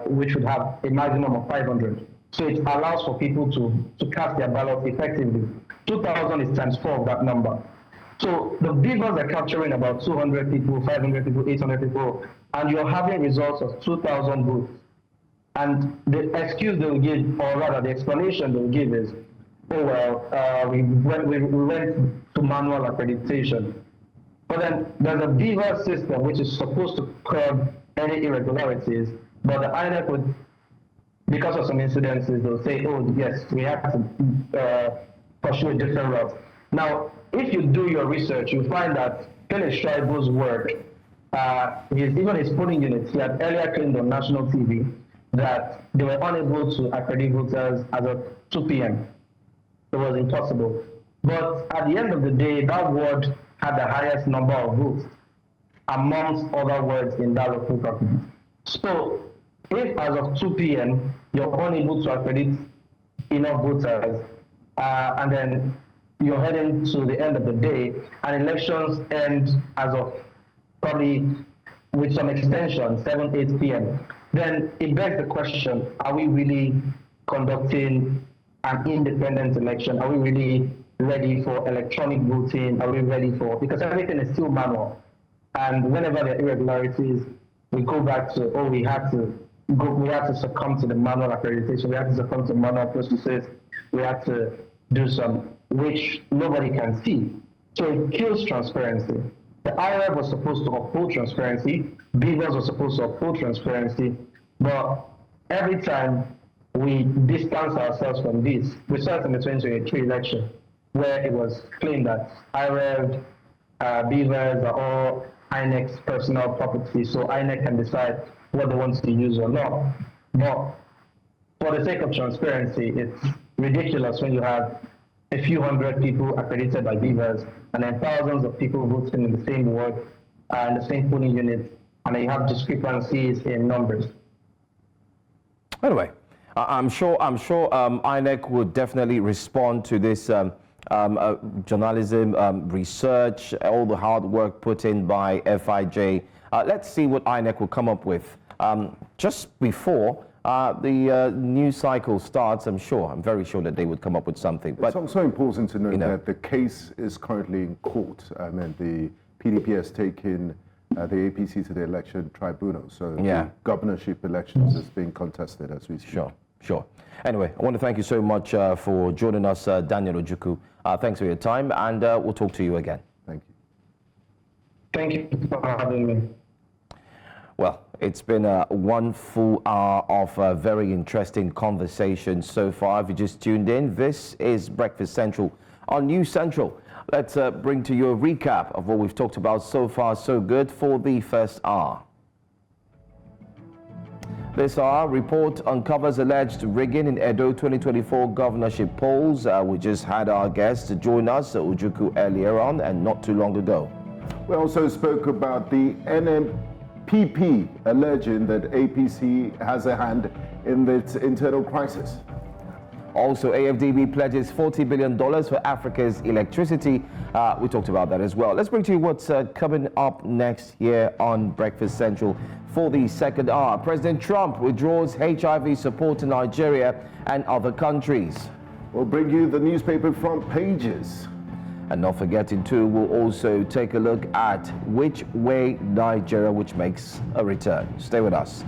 which would have a maximum of 500. So it allows for people to cast their ballot effectively. 2,000 is times 4 of that number. So the beavers are capturing about 200 people, 500 people, 800 people, and you're having results of 2,000 votes. And the excuse they will give, or rather the explanation they will give is, oh well, we went to manual accreditation. But then there's a beaver system which is supposed to curb any irregularities, but the INEC would, because of some incidences, they'll say, oh yes, we have to pursue a different route. Now, if you do your research, you find that Phyllis Schreiber's work, even his polling units, he had earlier claimed on national TV that they were unable to accredit voters as of 2 p.m. It was impossible. But at the end of the day, that ward had the highest number of votes amongst other wards in that local government. So if as of 2 p.m. you're unable to accredit enough voters, and then you're heading to the end of the day, and elections end as of probably with some extension, 7, 8 p.m., then it begs the question, are we really conducting an independent election? Are we really ready for electronic voting? Are we ready for, because everything is still manual. And whenever there are irregularities, we go back to, oh, we had to succumb to the manual accreditation, we had to succumb to manual processes, we had to do some, which nobody can see. So it kills transparency. The IRF was supposed to uphold transparency, Beavers were supposed to uphold transparency, but every time we distance ourselves from this, we saw it in the 2023 election, where it was claimed that IRF, Beavers are all INEC's personal property, so INEC can decide what they want to use or not. But for the sake of transparency, it's ridiculous when you have a few hundred people accredited by Beavers and then thousands of people voting in the same ward and the same polling unit, and then you have discrepancies in numbers. Anyway, I'm sure INEC would definitely respond to this journalism, research, all the hard work put in by FIJ Let's see what INEC will come up with. Just before the news cycle starts, I'm very sure that they would come up with something. But it's also important to note that the case is currently in court. I mean, the PDP has taken the APC to the election tribunal. So the governorship elections is being contested as we speak. Sure. Anyway, I want to thank you so much for joining us, Daniel Ojukwu. Thanks for your time, and we'll talk to you again. Thank you. Thank you for having me. Well, it's been 1 full hour of a very interesting conversation so far. If you just tuned in, this is Breakfast Central on News Central. Let's bring to you a recap of what we've talked about so far so good for the first hour. This hour, report uncovers alleged rigging in Edo 2024 governorship polls. We just had our guest join us, Ojukwu, earlier on and not too long ago. We also spoke about the NNPP alleging that APC has a hand in its internal crisis. Also, AFDB pledges $40 billion for Africa's electricity. We talked about that as well. Let's bring to you what's coming up next here on Breakfast Central for the second hour. President Trump withdraws HIV support to Nigeria and other countries. We'll bring you the newspaper front pages. And not forgetting too, we'll also take a look at which way Nigeria, which makes a return. Stay with us.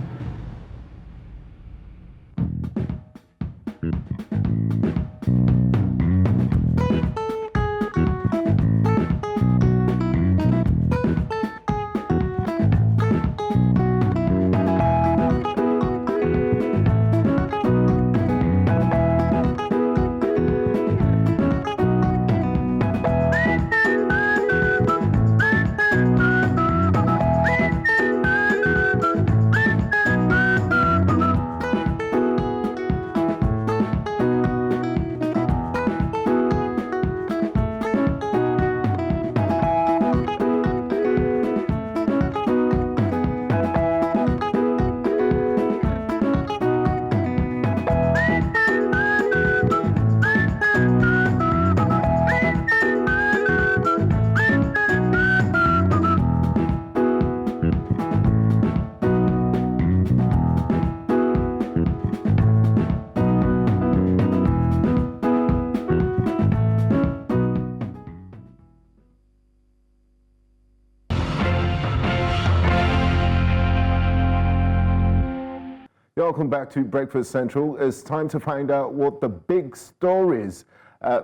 Welcome back to Breakfast Central. It's time to find out what the big stories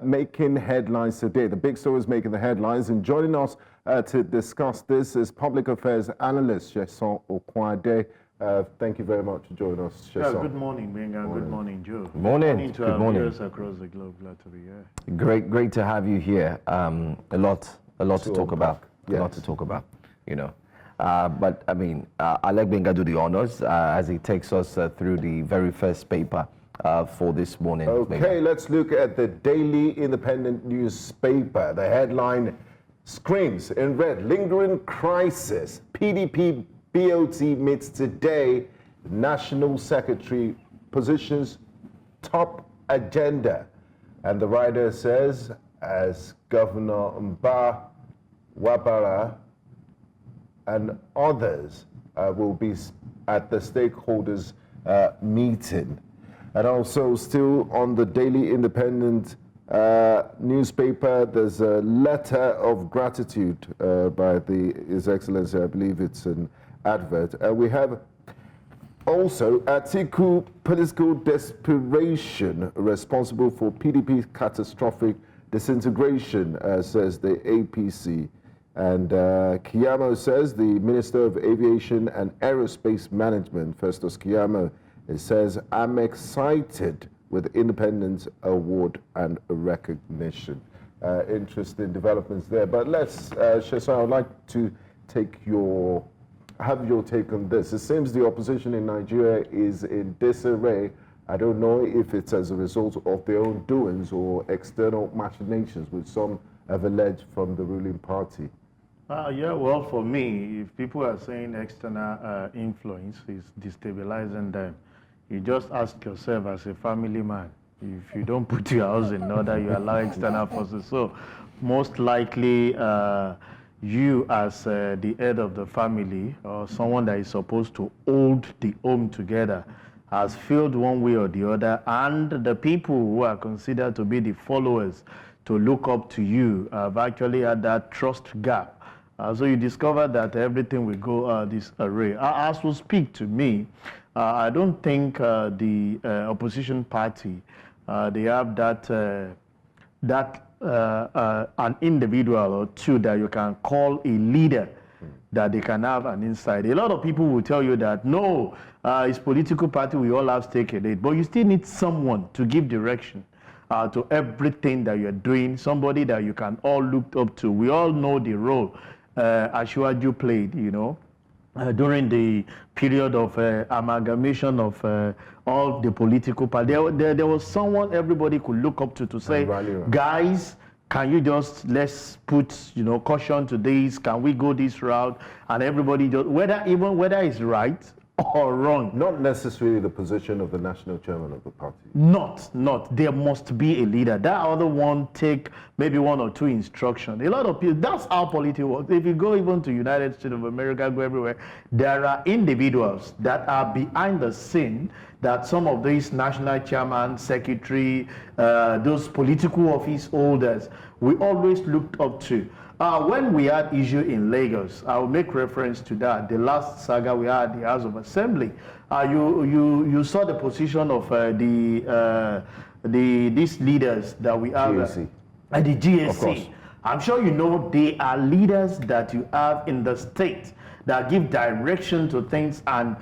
making headlines today. The big stories making the headlines, and joining us to discuss this is public affairs analyst Sheson Okwade. Thank you very much for joining us, Sheson. Yeah, good morning, Benga. Good morning, Joe. Good morning. To our viewers across the globe. Glad to be here. Great to have you here. A lot to talk about. Yes. A lot to talk about. You know. But I mean, I'll let Benga do the honors as he takes us through the very first paper for this morning. Okay, Benga. let's look at the Daily Independent newspaper. The headline screams in red: lingering crisis. PDP BOT meets today. National Secretary positions top agenda. And the writer says, as Governor Mba Wabara and others will be at the stakeholders meeting. And also still on the Daily Independent newspaper, there's a letter of gratitude by His Excellency. I believe it's an advert. We have also Atiku political desperation responsible for PDP's catastrophic disintegration, says the APC. And Kiyamo says, the Minister of Aviation and Aerospace Management, Festus Kiyamo, it says, I'm excited with Independence Award and recognition. Interesting developments there. But let's, Sheson, I'd like to have your take on this. It seems the opposition in Nigeria is in disarray. I don't know if it's as a result of their own doings or external machinations, which some have alleged from the ruling party. Yeah, well, for me, if people are saying external influence is destabilizing them, you just ask yourself as a family man, if you don't put your house in order, you allow external forces. So most likely, you as the head of the family or someone that is supposed to hold the home together has failed one way or the other, and the people who are considered to be the followers to look up to you have actually had that trust gap. So you discover that everything will go this array. As will speak to me, I don't think the opposition party, they have that, an individual or two that you can call a leader that they can have an insight. A lot of people will tell you that, no, it's political party, we all have stake in it, but you still need someone to give direction to everything that you're doing, somebody that you can all look up to. We all know the role Ashwaju played, you know, during the period of amalgamation of all the political parties. There was someone everybody could look up to say, guys, can you just, let's put, you know, caution to this, can we go this route? And everybody just, whether it's right or wrong. Not necessarily the position of the national chairman of the party. Not. There must be a leader. That other one take maybe one or two instructions. A lot of people, that's how politics works. If you go even to United States of America, go everywhere, there are individuals that are behind the scene that some of these national chairman, secretary, those political office holders, we always looked up to. When we had issue in Lagos, I will make reference to that. The last saga we had at the House of Assembly. You saw the position of these leaders that we have at the GSC. I'm sure you know they are leaders that you have in the state that give direction to things, and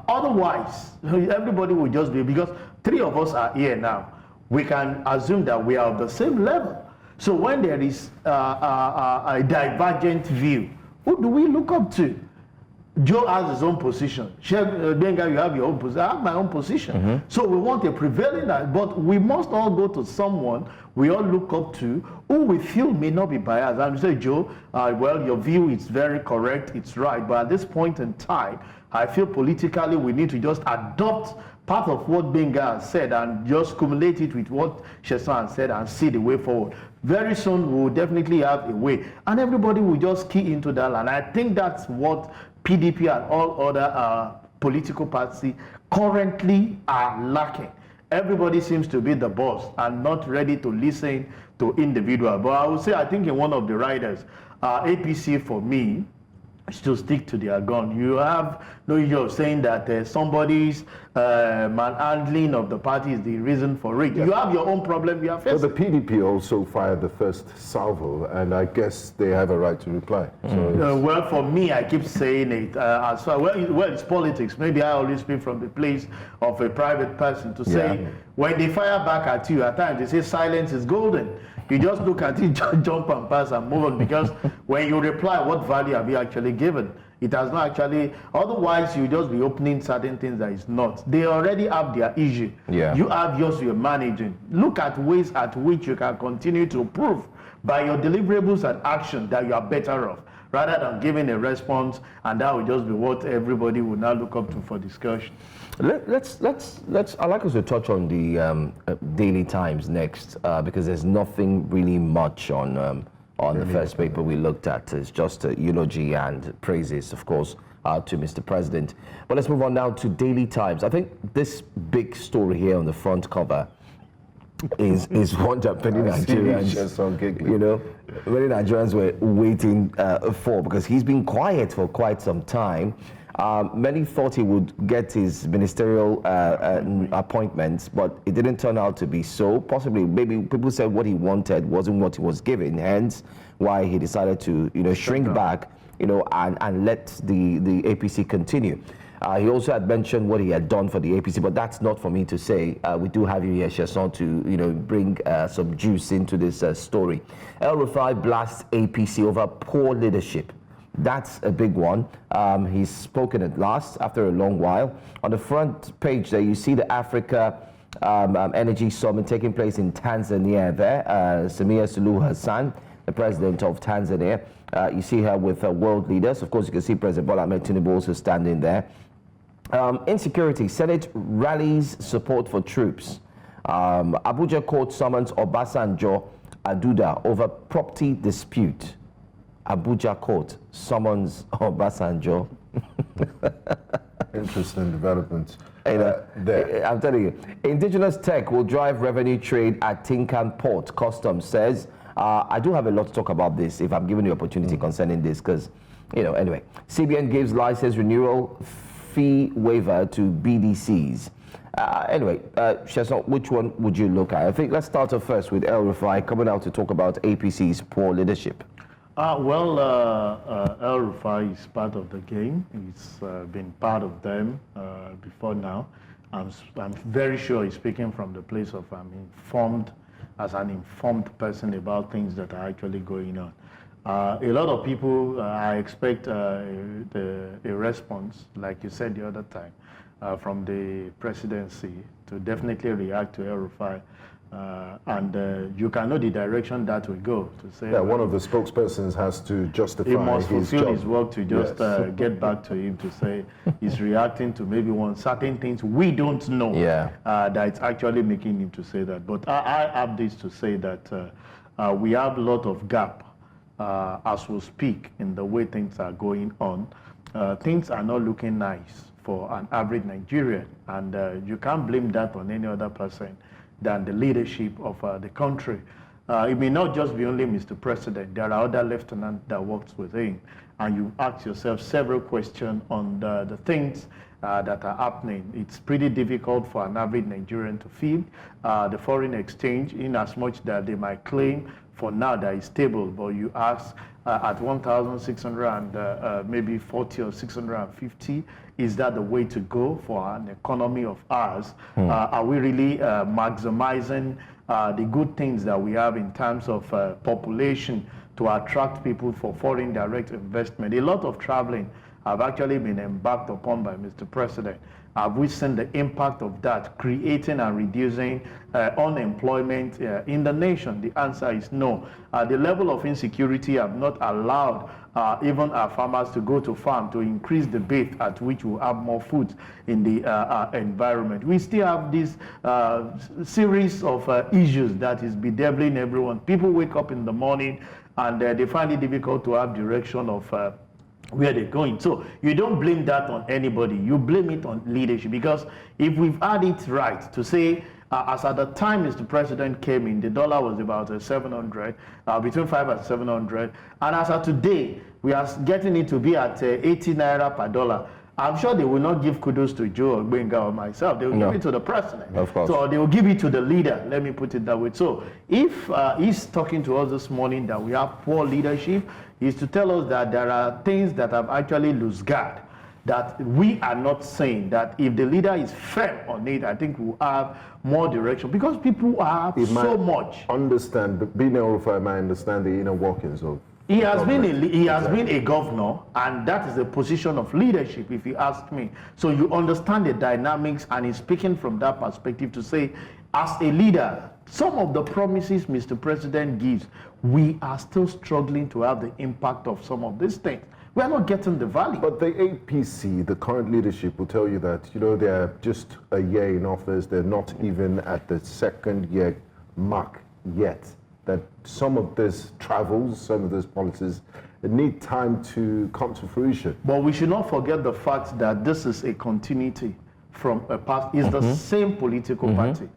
otherwise everybody will just be, because three of us are here now, we can assume that we are of the same level. So when there is a divergent view, who do we look up to? Joe has his own position. Benga, you have your own position. I have my own position. So we want a prevailing, but we must all go to someone we all look up to who we feel may not be biased. And we say, Joe, well, your view is very correct, it's right, but at this point in time, I feel politically we need to just adopt part of what Benga has said and just cumulate it with what Sheson said and see the way forward. Very soon we will definitely have a way, and everybody will just key into that. And I think that's what PDP and all other political parties currently are lacking. Everybody seems to be the boss and not ready to listen to individual. But I would say, I think in one of the riders, APC for me, to stick to their gun. You have no issue of saying that somebody's manhandling of the party is the reason for it. Yeah. You have your own problem you are facing. Well, the PDP also fired the first salvo, and I guess they have a right to reply. So well, for me, I keep saying it. As far, well, it's politics. Maybe I always speak from the place of a private person to say, when they fire back at you, at times they say silence is golden. You just look at it, jump and pass and move on, because when you reply, what value have you actually given? It has not actually, otherwise you just be opening certain things that is not. They already have their issue. Yeah. You have yours you're managing. Look at ways at which you can continue to prove by your deliverables and action that you are better off, rather than giving a response, and that will just be what everybody will now look up to for discussion. Let's. I'd like us to touch on the Daily Times next, because there's nothing really much on the first paper we looked at. It's just a eulogy and praises, of course, to Mr. President. But let's move on now to Daily Times. I think this big story here on the front cover is one that many Nigerians, you know, many Nigerians were waiting for, because he's been quiet for quite some time. Many thought he would get his ministerial appointments, but it didn't turn out to be so. Possibly, maybe people said what he wanted wasn't what he was given, hence why he decided to, you know, shrink back, you know, and let the APC continue. He also had mentioned what he had done for the APC, but that's not for me to say. We do have you here, Sheson, to, you know, bring some juice into this story. El Rufai blasts APC over poor leadership. That's a big one. He's spoken at last after a long while. On the front page there, you see the Africa Energy Summit taking place in Tanzania there. Samia Suluhu Hassan, the president of Tanzania. You see her with world leaders. Of course, you can see President Bola Ahmed Tinubu also standing there. Insecurity. Senate rallies support for troops. Abuja court summons Obasanjo Aduda over property dispute. Abuja court summons Obasanjo. Interesting development. There. I'm telling you, indigenous tech will drive revenue trade at Tinkan Port. Customs says, I do have a lot to talk about this if I'm given the opportunity concerning this, because, anyway. CBN gives license renewal fee waiver to BDCs. Anyway, Sheson, which one would you look at? I think let's start off first with El Rufai coming out to talk about APC's poor leadership. El Rufai is part of the game. He's been part of them before now. I'm very sure he's speaking from the place of as an informed person about things that are actually going on. A lot of people, I expect a response, like you said the other time, from the presidency to definitely react to El Rufai. And you can know the direction that will go to say. Yeah, one of the spokespersons has to justify he must fulfill job. his work to just get back to him to say he's reacting to maybe certain things we don't know that it's actually making him to say that. But I have this to say that we have a lot of gap as we speak in the way things are going on. Things are not looking nice for an average Nigerian, and you can't blame that on any other person than the leadership of the country. It may not just be only Mr. President. There are other lieutenants that works with him. And you ask yourself several questions on the things that are happening. It's pretty difficult for an average Nigerian to feed the foreign exchange, in as much that they might claim for now that it's stable, but you ask at 1,600 and maybe 40 or 650, is that the way to go for an economy of ours? Are we really maximizing the good things that we have in terms of population to attract people for foreign direct investment? A lot of traveling have actually been embarked upon by Mr. President. Have we seen the impact of that, creating and reducing unemployment in the nation? The answer is no. The level of insecurity have not allowed even our farmers to go to farm to increase the bait at which we have more food in the environment. We still have this series of issues that is bedeviling everyone. People wake up in the morning and they find it difficult to have direction of where they're going. So you don't blame that on anybody. You blame it on leadership, because if we've had it right to say, as at the time Mr. President came in, the dollar was about 700, between 5 and 700. And as of today, we are getting it to be at 80 naira per dollar. I'm sure they will not give kudos to Joe or Benga or myself. They will give it to the president. Of course. So they will give it to the leader. Let me put it that way. So if he's talking to us this morning that we have poor leadership, is to tell us that there are things that have actually lost guard, that we are not saying that if the leader is firm on it, I think we'll have more direction, because people have so much. Understand, but being El Rufai might understand the inner workings of. He has been a governor, and that is a position of leadership, if you ask me. So you understand the dynamics, and he's speaking from that perspective to say, as a leader, some of the promises Mr. President gives, we are still struggling to have the impact of some of these things. We are not getting the value. But the APC, the current leadership, will tell you that, they're just a year in office. They're not even at the second year mark yet. That some of these travels, some of these policies need time to come to fruition. But we should not forget the fact that this is a continuity from a past. It's the same political party.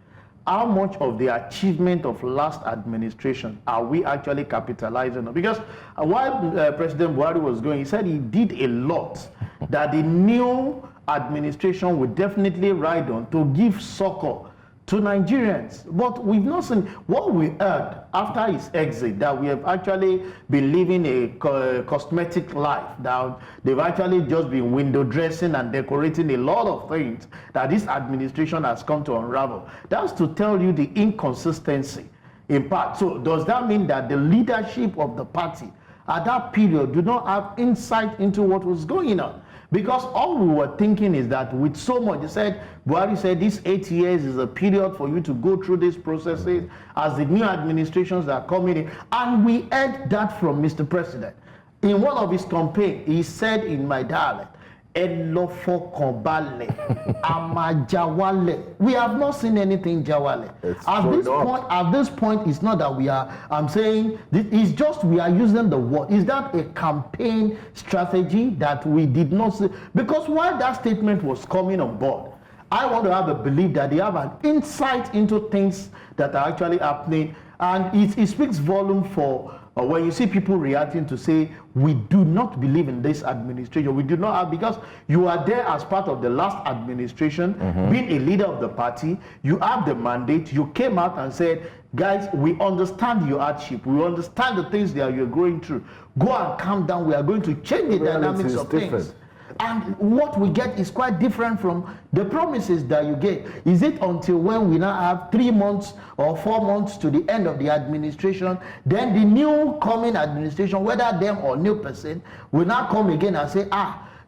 How much of the achievement of last administration are we actually capitalizing on? Because while President Buhari was going, he said he did a lot that the new administration would definitely ride on to give succor to Nigerians. But we've not seen what we heard after his exit, that we have actually been living a cosmetic life, that they've actually just been window dressing and decorating a lot of things that this administration has come to unravel. That's to tell you the inconsistency in part. So does that mean that the leadership of the party at that period do not have insight into what was going on? Because all we were thinking is that with so much, Buhari said this 8 years is a period for you to go through these processes as the new administrations are coming in. And we heard that from Mr. President. In one of his campaigns, he said in my dialect, Elofokobale, Amajawale. We have not seen anything Jawale. At this point, it's not that we are, I'm saying, it's just we are using the word. Is that a campaign strategy that we did not see? Because while that statement was coming on board, I want to have a belief that they have an insight into things that are actually happening. And it speaks volume for when you see people reacting to say, we do not believe in this administration. We do not have, because you are there as part of the last administration, being a leader of the party, you have the mandate, you came out and said, guys, we understand your hardship, we understand the things that you're going through. Go and calm down, we are going to change the dynamics of things. And what we get is quite different from the promises that you get. Is it until when we now have 3 months or 4 months to the end of the administration, then the new coming administration, whether them or new person, will now come again and say,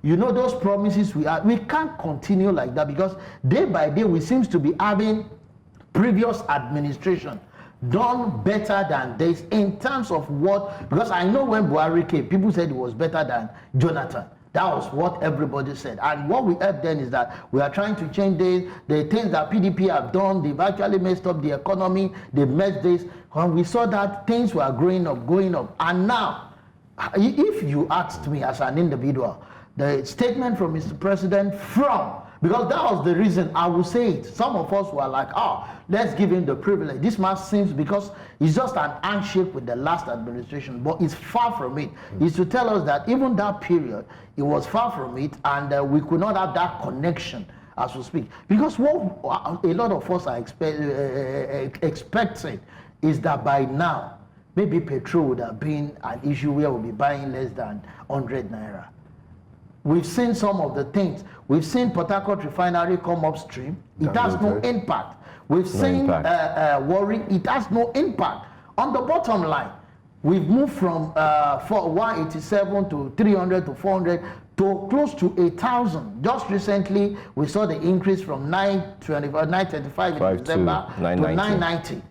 you know those promises we can't continue like that, because day by day we seem to be having previous administration done better than this in terms of what, because I know when Buhari came, people said it was better than Jonathan. That was what everybody said. And what we heard then is that we are trying to change this. The things that PDP have done, they've actually messed up the economy. They've messed this. When we saw that things were going up. And now, if you asked me as an individual, the statement from Mr. President because that was the reason I would say it. Some of us were like, let's give him the privilege. This man seems, because it's just an handshake with the last administration, but it's far from it. It's to tell us that even that period, it was far from it, and we could not have that connection as we speak. Because what a lot of us are expecting is that by now, maybe petrol would have been an issue where we'll be buying less than 100 naira. We've seen some of the things. We've seen Port Harcourt refinery come upstream. It has no impact. We've seen Warri. It has no impact. On the bottom line, we've moved from 187 to 300 to 400 to close to 1,000. Just recently, we saw the increase from 935 in December to 990.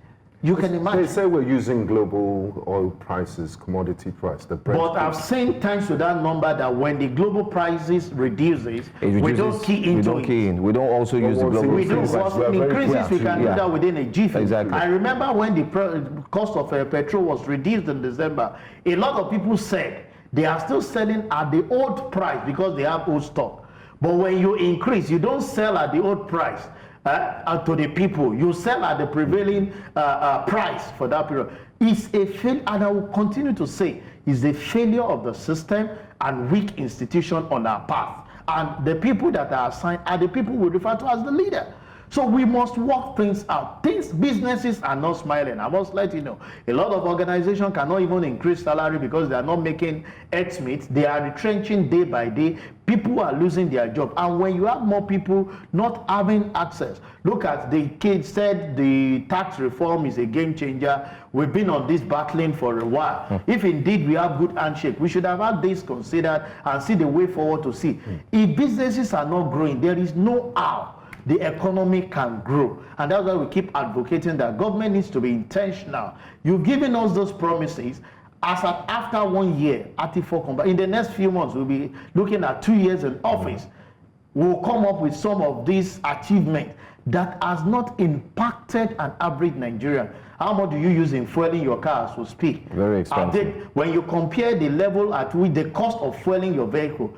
You can imagine. They say we're using global oil prices, commodity price. But I've seen thanks to that number that when the global prices reduces, we don't key into it. We don't also use the global price. We don't increases, we can do that within a jiffy. Exactly. I remember when the cost of petrol was reduced in December, a lot of people said they are still selling at the old price because they have old stock. But when you increase, you don't sell at the old price. To the people, you sell at the prevailing price for that period. It's a failure, and I will continue to say, it's a failure of the system and weak institution on our path. And the people that are assigned are the people we refer to as the leader. So we must work things out. Businesses are not smiling. I must let you know. A lot of organizations cannot even increase salary because they are not making ends meet. They are retrenching day by day. People are losing their job. And when you have more people not having access, look at the kids said the tax reform is a game changer. We've been on this battling for a while. If indeed we have good handshake, we should have had this considered and see the way forward to see. If businesses are not growing, there is no how the economy can grow. And that's why we keep advocating that government needs to be intentional. You've given us those promises. After 1 year, in the next few months, we'll be looking at 2 years in office. We'll come up with some of these achievements that has not impacted an average Nigerian. How much do you use in fueling your car as we speak? Very expensive. When you compare the level at which the cost of fueling your vehicle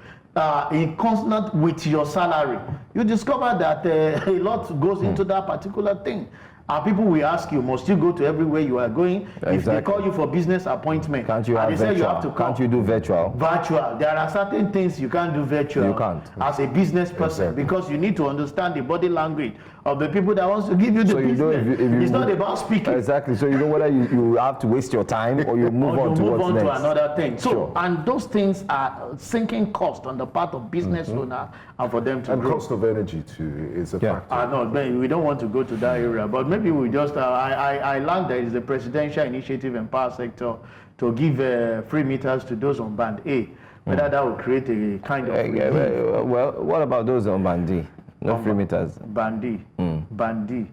in consonant with your salary, you discover that a lot goes into that particular thing. And people will ask you, must you go to everywhere you are going? Exactly. If they call you for business appointment, can't you have virtual? You have to can't you do virtual? Virtual. There are certain things you can't do virtual. You can't. As a business person, because you need to understand the body language of the people that wants to give you the business. It's not about speaking. Exactly. So you know whether you have to waste your time or you move on to what's next. To another thing. So, and those things are sinking cost on the part of business owner and for them to grow. Cost of energy too is a factor. No, we don't want to go to that area, but maybe we just, I learned there is a presidential initiative in power sector to give free meters to those on band A. Whether that will create a kind of... well, what about those on band D? No free meters. Bandi. Bandi.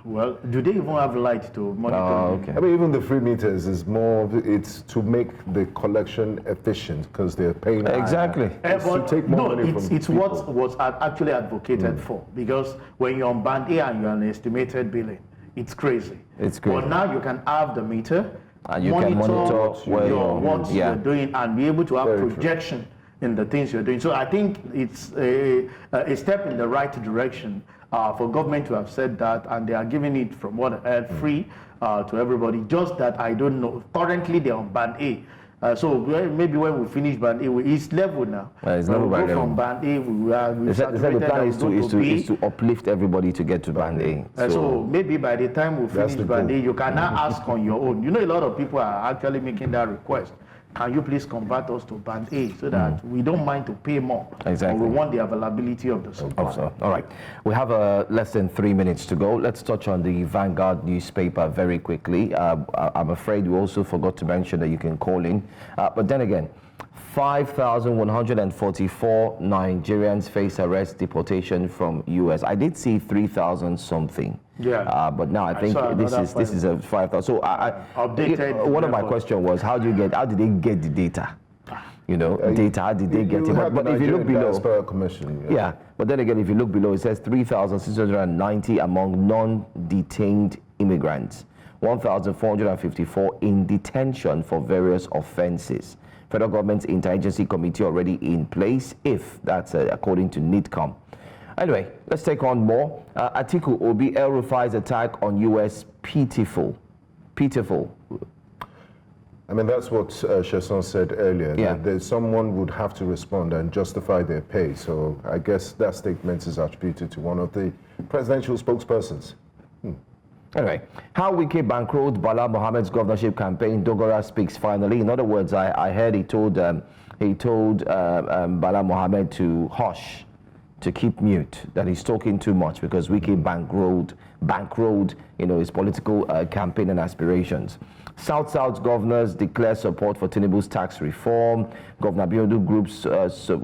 Well, do they even have light to monitor? Oh, okay. I mean, even the free meters is more, it's to make the collection efficient because they're paying. Exactly. It's to take more money from it's people. what was actually advocated for, because when you're on band A and you're on estimated billing, it's crazy. It's crazy. But now you can have the meter, And you can monitor where what yeah. you're doing, and be able to have Very true. projection in the things you're doing. So I think it's a step in the right direction for government to have said that, and they are giving it, from what I heard, free to everybody. Just that I don't know. Currently they're on band A. So maybe when we finish band A, it's level now. It's When level we by go level. from band A, we They said the saturated plan and is we go to B. uplift everybody to get to band A. So maybe by the time we That's finish the band A, goal. you can now ask on your own. You know, a lot of people are actually making that request. Can you please convert us to band A so that we don't mind to pay more? Exactly. But we want the availability of the supply. Also, all right. We have less than 3 minutes to go. Let's touch on the Vanguard newspaper very quickly. I'm afraid we also forgot to mention that you can call in. But then again, 5,144 Nigerians face arrest, deportation from U.S. I did see 3,000 something. Yeah. But now I think saw this is a 5,000. So Updated one of my record. questions was, how did they get the data? You know, data, how did they get it? have But the if you look Nigerian below, Diaspora Commission. yeah, but then again, if you look below, it says 3,690 among non-detained immigrants, 1,454 in detention for various offenses. Federal government's interagency committee already in place, if that's according to NITCOM. Anyway, let's take on more. Atiku Obi El-Rufai's attack on U.S. pitiful. Pitiful. I mean, that's what Sheson said earlier. Yeah. That someone would have to respond and justify their pay. So I guess that statement is attributed to one of the presidential spokespersons. Anyway, how Wike bankrolled Bala Mohammed's governorship campaign, Dogara speaks finally. In other words, I heard he told Bala Mohammed to hush, to keep mute, that he's talking too much because Wike bankrolled, his political campaign and aspirations. South governors declare support for Tinubu's tax reform. Governor Abiodun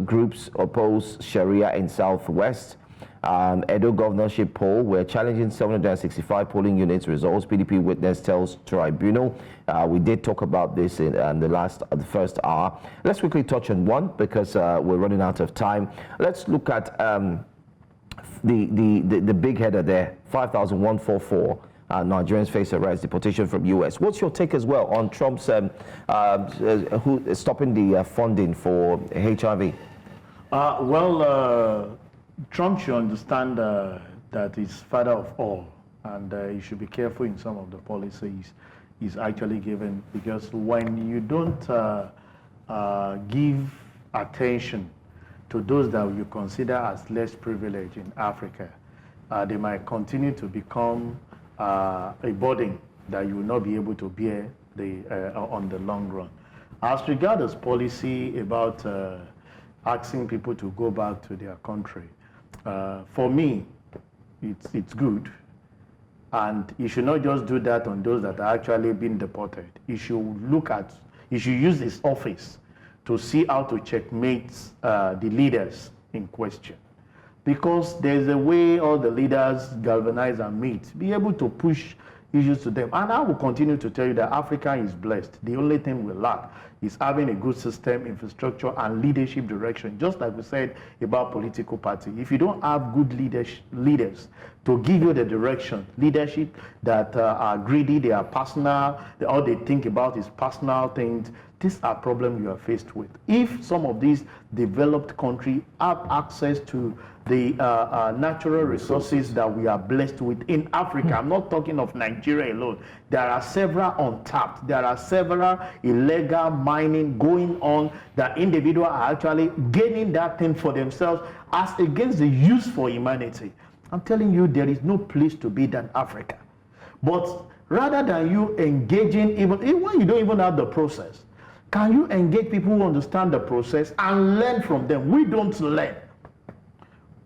groups oppose Sharia in Southwest. Edo governorship poll, we're challenging 765 polling units results. PDP witness tells tribunal. We did talk about this in the first hour. Let's quickly touch on one because we're running out of time. Let's look at the big header there, 5,144. Nigerians face arrest, deportation from U.S. What's your take as well on Trump's stopping the funding for HIV? Trump should understand that he's father of all, and he should be careful in some of the policies he's actually given, because when you don't give attention to those that you consider as less privileged in Africa, they might continue to become a burden that you will not be able to bear on the long run. As regards policy about asking people to go back to their country, for me, it's good. And you should not just do that on those that are actually being deported. You should use his office to see how to checkmate the leaders in question. Because there's a way all the leaders galvanize and meet, be able to push issues to them. And I will continue to tell you that Africa is blessed. The only thing we lack is having a good system, infrastructure, and leadership direction. Just like we said about political party. If you don't have good leaders to give you the direction, leadership that are greedy, they are personal, all they think about is personal things, these are problems you are faced with. If some of these developed countries have access to the natural resources that we are blessed with in Africa, I'm not talking of Nigeria alone. There are several untapped. There are several illegal mining going on that individuals are actually gaining that thing for themselves as against the use for humanity. I'm telling you, there is no place to be than Africa. But rather than you engaging, even when you don't even have the process, can you engage people who understand the process and learn from them? We don't learn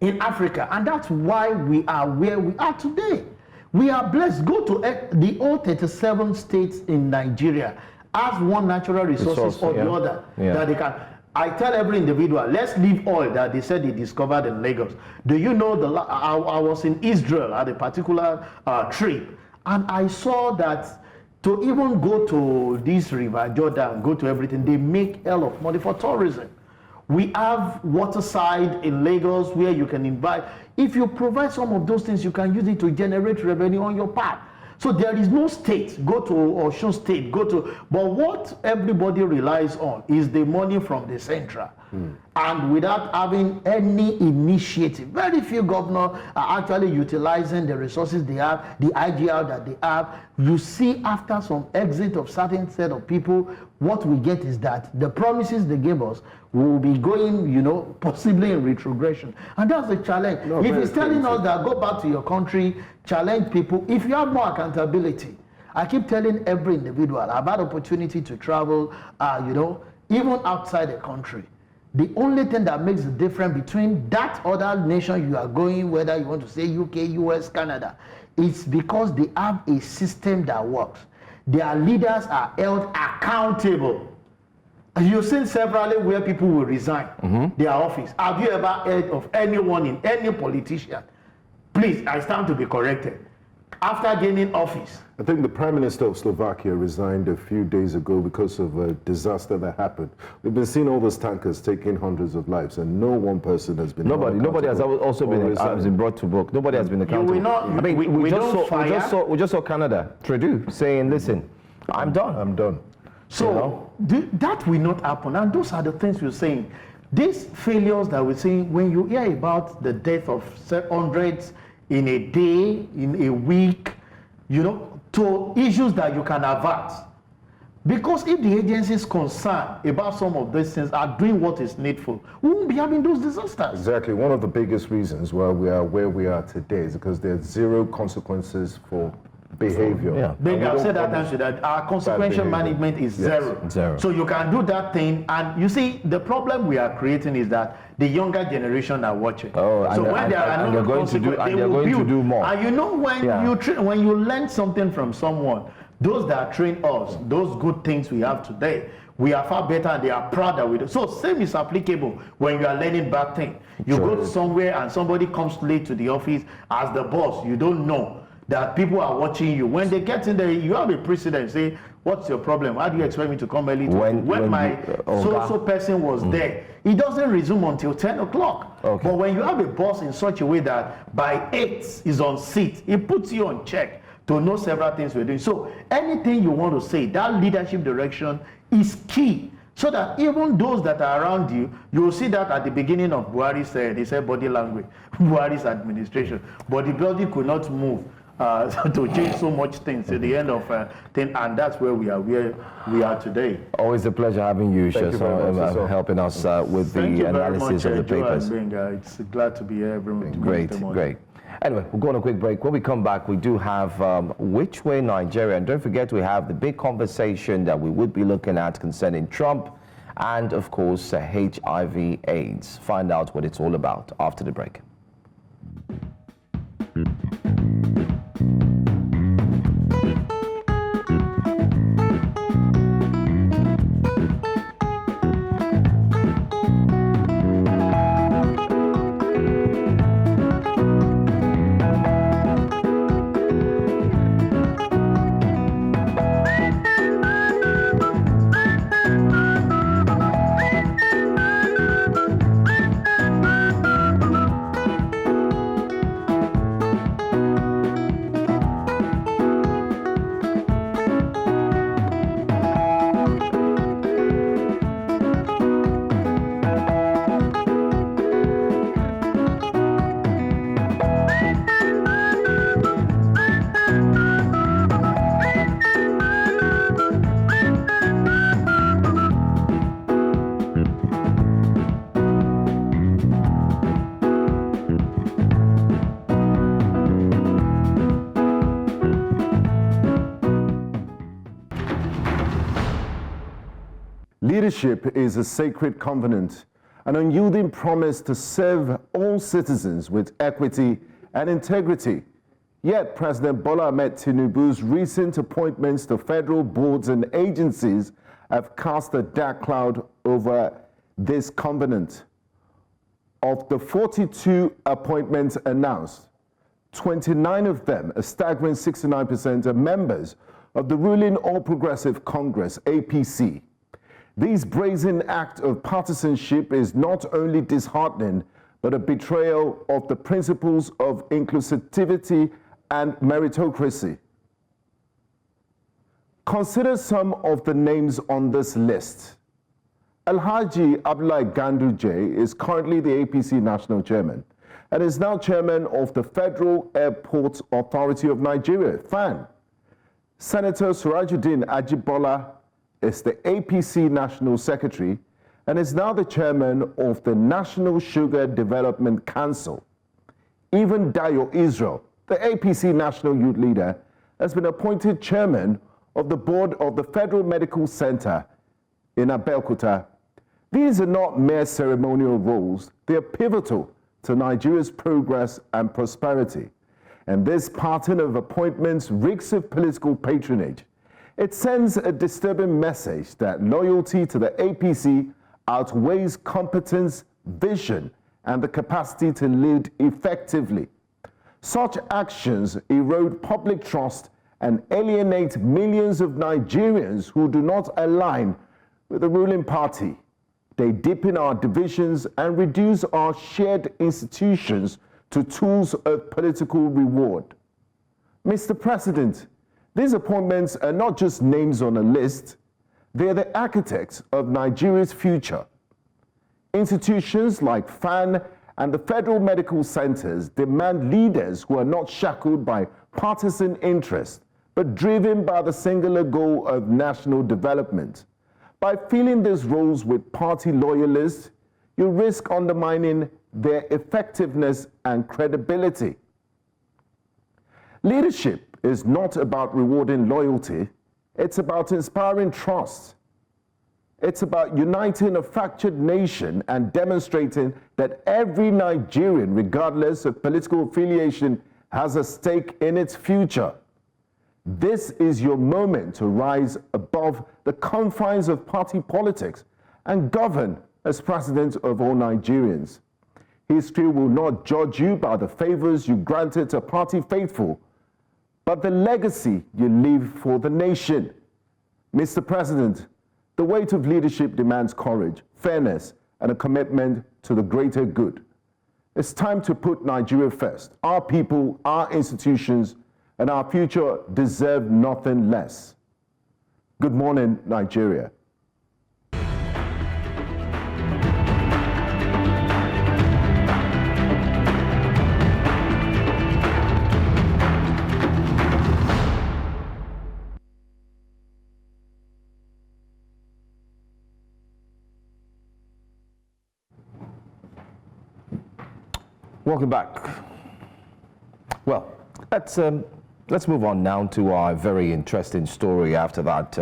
in Africa, and that's why we are where we are today. We are blessed. Go to the all 37 states in Nigeria as one natural resources or the other that they can. I tell every individual, let's leave oil that they said they discovered in Lagos. Do you know, I was in Israel at a particular trip, and I saw that to even go to this river, Jordan, go to everything, they make hell of money for tourism. We have waterside in Lagos where you can invite. If you provide some of those things, you can use it to generate revenue on your part. So there is no state, go to Osun State, but what everybody relies on is the money from the central. And without having any initiative, very few governors are actually utilizing the resources they have, the IGR that they have. You see after some exit of certain set of people, what we get is that the promises they gave us will be going, you know, possibly in retrogression. And that's the challenge. No, if he's telling us that go back to your country, challenge people, if you have more accountability, I keep telling every individual, I've had opportunity to travel, you know, even outside the country. The only thing that makes the difference between that other nation you are going, whether you want to say UK, US, Canada, is because they have a system that works. Their leaders are held accountable. You've seen severally where people will resign their office. Have you ever heard of anyone in any politician? Please, I stand to be corrected. After gaining office. I think the Prime Minister of Slovakia resigned a few days ago because of a disaster that happened. We've been seeing all those tankers taking hundreds of lives, and no one person has been. Nobody has also been brought to book. Nobody has been accountable. You will not, I mean, we just saw Canada, Trudeau saying, "Listen, I'm done. I'm done." So that will not happen, and those are the things we're saying. These failures that we're seeing, when you hear about the death of hundreds in a day, in a week, you know, to issues that you can avert. Because if the agencies concerned about some of these things are doing what is needful, we won't be having those disasters. Exactly. One of the biggest reasons why we are where we are today is because there's zero consequences for behavior. Yeah. Then I've said that time that our consequential management is zero. Zero. So you can do that thing, and you see the problem we are creating is that the younger generation are watching. Oh, so and, when and, there are and no they're going to do, and they're going to do more. And you know when when you learn something from someone, those that train us, those good things we have today, we are far better and they are prouder with it. So same is applicable when you are learning bad things. You go somewhere and somebody comes late to the office as the boss, you don't know that people are watching you. When they get in there, you have a precedent. Say, what's your problem? How do you expect me to come early? When my so person was there, it doesn't resume until 10 o'clock. Okay. But when you have a boss in such a way that by 8 is on seat, it puts you on check to know several things we're doing. So anything you want to say, that leadership direction is key. So that even those that are around you, you will see that at the beginning of Buhari's, he said body language, Buhari's administration. But the body could not move to change so much things at the end of thing, and that's where we are today. Always a pleasure having you, Sheso, helping us with the analysis of the papers. It's glad to be here. Great. Anyway, we'll go on a quick break. When we come back, we do have Which Way Nigeria, and don't forget we have the big conversation that we would be looking at concerning Trump and, of course, HIV/AIDS. Find out what it's all about after the break. Leadership is a sacred covenant, an unyielding promise to serve all citizens with equity and integrity. Yet President Bola Ahmed Tinubu's recent appointments to federal boards and agencies have cast a dark cloud over this covenant. Of the 42 appointments announced, 29 of them, a staggering 69%, are members of the ruling All Progressive Congress, APC. This brazen act of partisanship is not only disheartening, but a betrayal of the principles of inclusivity and meritocracy. Consider some of the names on this list. Alhaji Abdullahi Ganduje is currently the APC National Chairman and is now Chairman of the Federal Airport Authority of Nigeria, FAN. Senator Surajuddin Ajibola is the APC National Secretary and is now the Chairman of the National Sugar Development Council. Even Dayo Israel, the APC National Youth Leader, has been appointed Chairman of the Board of the Federal Medical Center in Abeokuta. These are not mere ceremonial roles, they are pivotal to Nigeria's progress and prosperity. And this pattern of appointments reeks of political patronage. It sends a disturbing message that loyalty to the APC outweighs competence, vision, and the capacity to lead effectively. Such actions erode public trust and alienate millions of Nigerians who do not align with the ruling party. They deepen our divisions and reduce our shared institutions to tools of political reward. Mr. President, these appointments are not just names on a list, they are the architects of Nigeria's future. Institutions like FAN and the Federal Medical Centers demand leaders who are not shackled by partisan interest, but driven by the singular goal of national development. By filling these roles with party loyalists, you risk undermining their effectiveness and credibility. Leadership is not about rewarding loyalty, it's about inspiring trust. It's about uniting a fractured nation and demonstrating that every Nigerian, regardless of political affiliation, has a stake in its future. This is your moment to rise above the confines of party politics and govern as president of all Nigerians. History will not judge you by the favors you granted to party faithful, but the legacy you leave for the nation. Mr. President, the weight of leadership demands courage, fairness, and a commitment to the greater good. It's time to put Nigeria first. Our people, our institutions, and our future deserve nothing less. Good morning, Nigeria. Welcome back. Well, let's move on now to our very interesting story after that,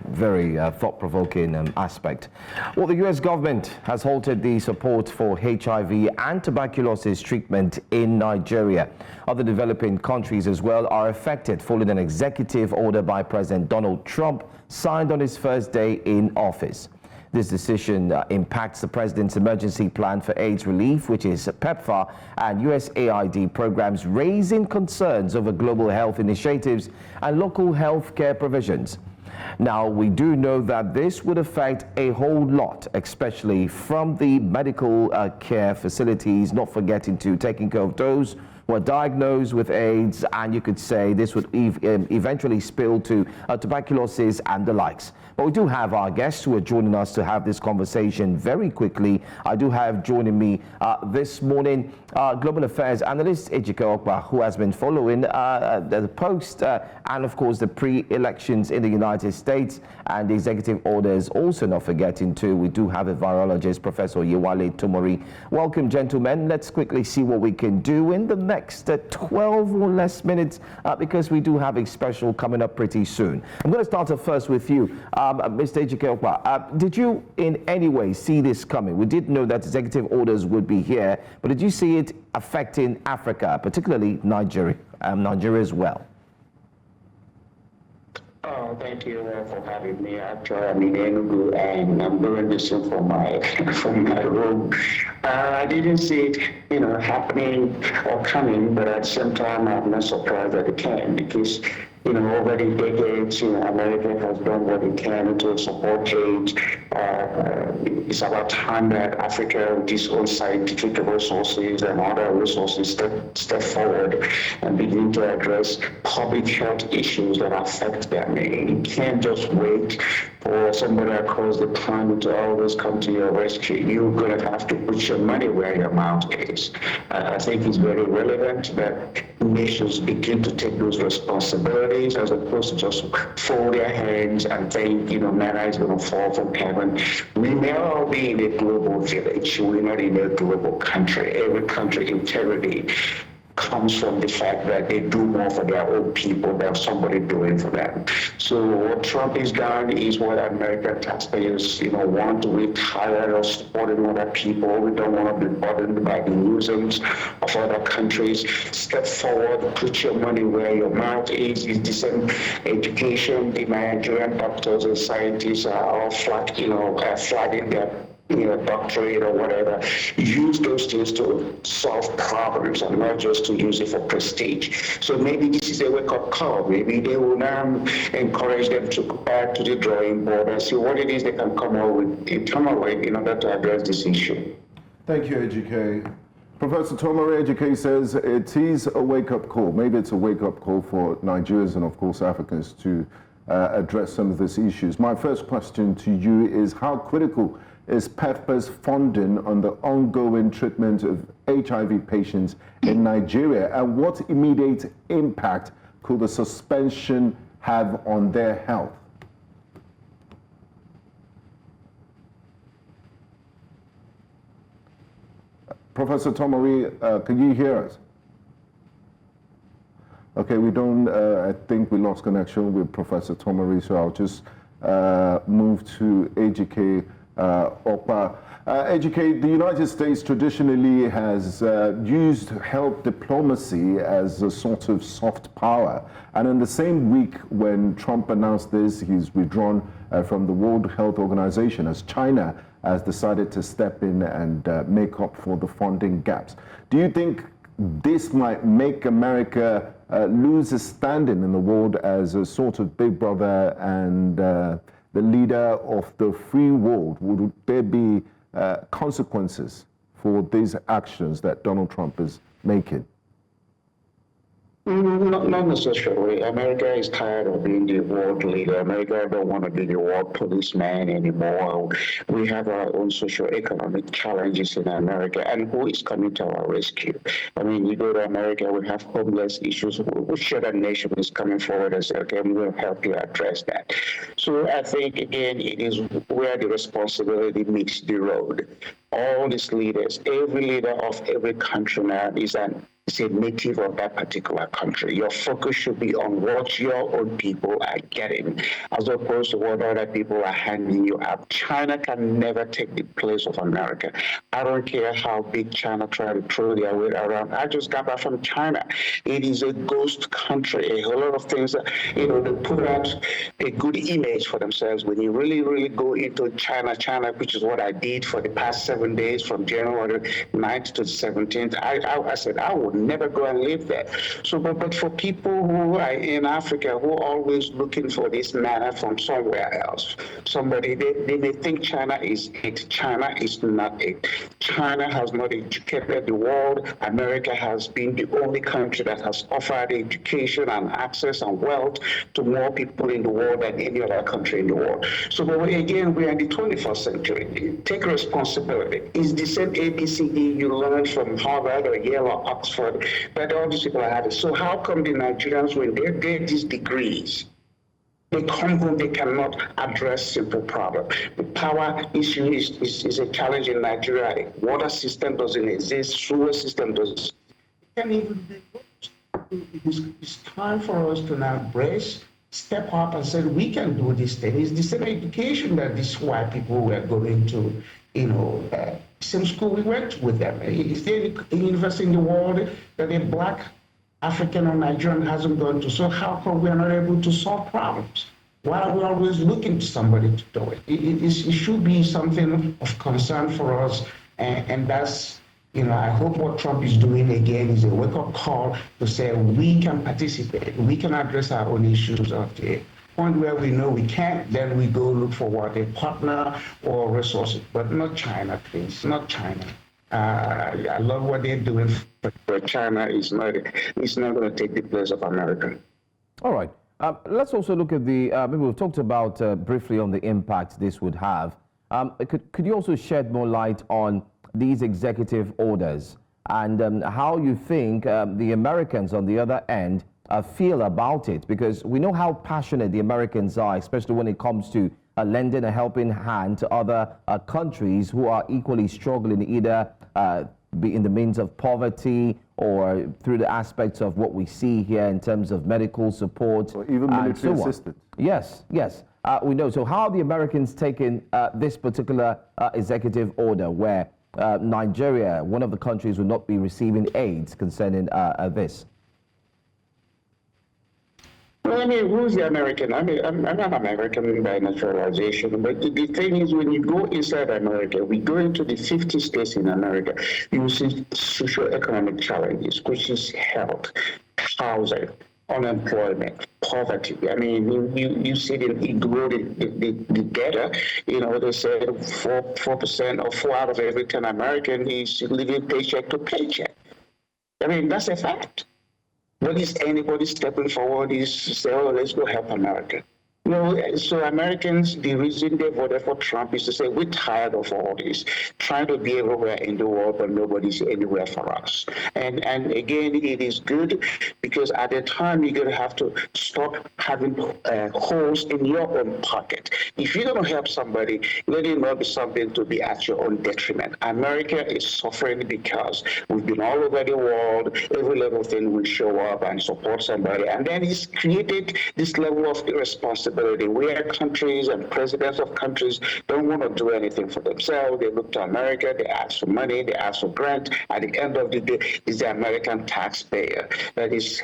very thought-provoking aspect. Well, the U.S. government has halted the support for HIV and tuberculosis treatment in Nigeria. Other developing countries as well are affected following an executive order by President Donald Trump signed on his first day in office. This decision impacts the president's emergency plan for AIDS relief, which is PEPFAR, and USAID programs, raising concerns over global health initiatives and local health care provisions. Now, we do know that this would affect a whole lot, especially from the medical care facilities, not forgetting to taking care of those who are diagnosed with AIDS, and you could say this would eventually spill to tuberculosis and the likes. But we do have our guests who are joining us to have this conversation very quickly. I do have joining me this morning Global Affairs analyst Ejike Okpa, who has been following the post and of course the pre-elections in the United States and the executive orders. Also not forgetting to, we do have a virologist, Professor Yewale Tomori. Welcome, gentlemen. Let's quickly see what we can do in the next 12 or less minutes because we do have a special coming up pretty soon. I'm going to start off first with you. Mr. Ejike Okpa, did you in any way see this coming? We did know that executive orders would be here, but did you see it affecting Africa, particularly Nigeria as well? Oh, thank you for having me. Actually, I'm in Enugu and I'm doing this from my room. I didn't see it, happening or coming, but at the same time, I'm not surprised that it can because, over the decades, America has done what it can to support aid. It's about time that Africa, with its own scientific resources and other resources, step forward and begin to address public health issues that affect them. You can't just wait for somebody across the planet to always come to your rescue. You're going to have to put your money where your mouth is. I think it's very relevant that nations begin to take those responsibilities as opposed to just fold their hands and think, manna is going to fall from heaven. We may all be in a global village. We're not in a global country. Every country integrity comes from the fact that they do more for their own people than somebody doing for them. So what Trump has done is what American taxpayers, want. We're tired of supporting other people. We don't want to be burdened by the nuisance of other countries. Step forward, put your money where your mouth is. It's the same education. The Nigerian doctors and scientists are all flagging their doctorate or whatever. Use those things to solve problems and not just to use it for prestige. So maybe this is a wake-up call. Maybe they will now encourage them to go back to the drawing board and see what it is they can come up with internally in order to address this issue. Thank you, Ejike. Professor Tomori, Ejike says it is a wake-up call. Maybe it's a wake-up call for Nigerians and, of course, Africans to address some of these issues. My first question to you is how critical is PEFPA's funding on the ongoing treatment of HIV patients in Nigeria, and what immediate impact could the suspension have on their health? Professor Tomori, can you hear us? Okay, we don't, I think we lost connection with Professor Tomori, so I'll just move to Ejike Opa. Ejike, the United States traditionally has used health diplomacy as a sort of soft power. And in the same week when Trump announced this, he's withdrawn from the World Health Organization as China has decided to step in and make up for the funding gaps. Do you think this might make America lose its standing in the world as a sort of big brother and the leader of the free world? Would there be consequences for these actions that Donald Trump is making? Not necessarily. America is tired of being the world leader. America don't want to be the world policeman anymore. We have our own socio-economic challenges in America, and who is coming to our rescue? I mean, you go to America, we have homeless issues. Which other nation is coming forward and say, okay, we will help you address that? So I think, again, it is where the responsibility meets the road. All these leaders, every leader of every country now is a native of that particular country. Your focus should be on what your own people are getting, as opposed to what other people are handing you out. China can never take the place of America. I don't care how big China try to throw their weight around. I just got back from China. It is a ghost country. A whole lot of things that, they put out a good image for themselves. When you really, really go into China, which is what I did for the past 7 days from January 9th to the 17th, I said, I would never go and live there. So, but for people who are in Africa who are always looking for this manna from somewhere else, they may think China is it. China is not it. China has not educated the world. America has been the only country that has offered education and access and wealth to more people in the world than any other country in the world. So, but again, we are in the 21st century. Take responsibility. It's the same ABCD you learned from Harvard or Yale or Oxford that all these people are having. So how come the Nigerians, when they get these degrees, they come home, they cannot address simple problems? The power issue is a challenge in Nigeria. The water system doesn't exist, sewer system doesn't. It's time for us to now brace, step up and say, we can do this thing. It's the same education that these white people were going to, same school we went with them. Is there a university in the world that a black African or Nigerian hasn't gone to? So how come we are not able to solve problems? Why are we always looking to somebody to do it? It should be something of concern for us, and that's, I hope what Trump is doing again is a wake-up call to say we can participate, we can address our own issues at the point where we know we can't, then we go look for what, a partner or resources, but not China, please, not China. I love what they're doing, but China is not going to take the place of America. All right. Let's also look at the, maybe we've talked about briefly on the impact this would have. Could you also shed more light on these executive orders and how you think the Americans on the other end feel about it? Because we know how passionate the Americans are, especially when it comes to lending a helping hand to other countries who are equally struggling, either be in the means of poverty or through the aspects of what we see here in terms of medical support. Or even military assistance. Yes, yes. We know. So how are the Americans taking this particular executive order where Nigeria, one of the countries, will not be receiving aid concerning this? Well, I mean, who's the American? I mean, I'm not American by naturalization, but the thing is, when you go inside America, we go into the 50 states in America, you see socioeconomic challenges, which is health, housing, unemployment, poverty. I mean, you see them grow the data. They say 4% or 4 out of every 10 American is living paycheck to paycheck. I mean, that's a fact. But is anybody stepping forward is say, oh, let's go help America? So Americans, the reason they voted for Trump is to say, we're tired of all this, trying to be everywhere in the world, but nobody's anywhere for us. And again, it is good because at the time, you're going to have to stop having holes in your own pocket. If you're going to help somebody, let it not be something to be at your own detriment. America is suffering because we've been all over the world, every little thing will show up and support somebody. And then it's created this level of irresponsibility where countries and presidents of countries don't want to do anything for themselves. They look to America, they ask for money, they ask for grant. At the end of the day, it's the American taxpayer that is,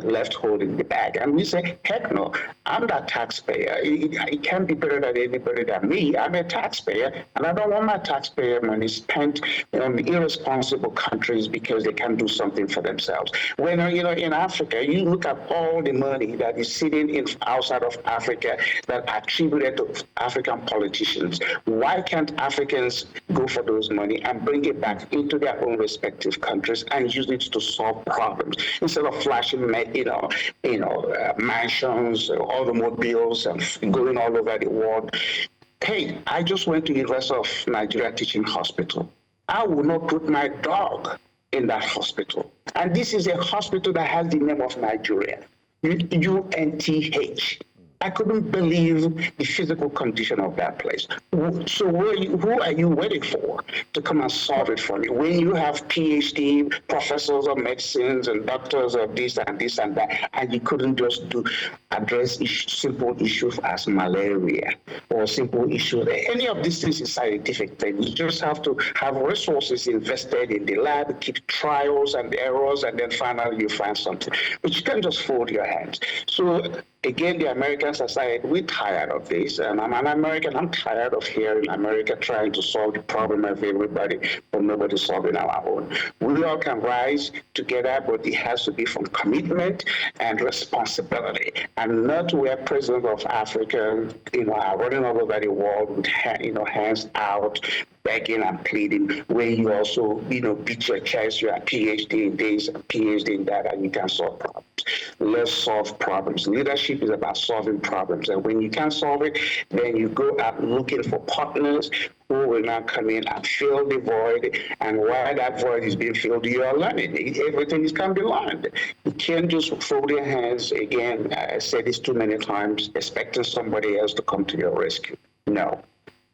left holding the bag. And we say, heck no, I'm that taxpayer. It can't be better than anybody than me. I'm a taxpayer, and I don't want my taxpayer money spent on irresponsible countries because they can't do something for themselves. When, in Africa, you look at all the money that is sitting outside of Africa that are attributed to African politicians. Why can't Africans go for those money and bring it back into their own respective countries and use it to solve problems instead of flashing, mansions, automobiles, and going all over the world? Hey, I just went to University of Nigeria Teaching Hospital. I would not put my dog in that hospital. And this is a hospital that has the name of Nigeria, UNTH. I couldn't believe the physical condition of that place. So who are you waiting for to come and solve it for me? When you have PhD professors of medicines and doctors of this and this and that, and you couldn't just address simple issues as malaria or simple issues. Any of these things is scientific thing. You just have to have resources invested in the lab, keep trials and errors, and then finally you find something. But you can't just fold your hands. So again, the American society, we're tired of this. And I'm an American. I'm tired of hearing America trying to solve the problem of everybody, but nobody solving our own. We all can rise together, but it has to be from commitment and responsibility, and not where presidents of Africa, are running all over the world with, hands out, begging and pleading, where you also, beat your chest, you're a PhD in this, a PhD in that, and you can solve problems. Let's solve problems. Leadership is about solving problems. And when you can't solve it, then you go out looking for partners who will now come in and fill the void. And while that void is being filled, you are learning. Everything can be learned. You can't just fold your hands, again, I said this too many times, expecting somebody else to come to your rescue. No.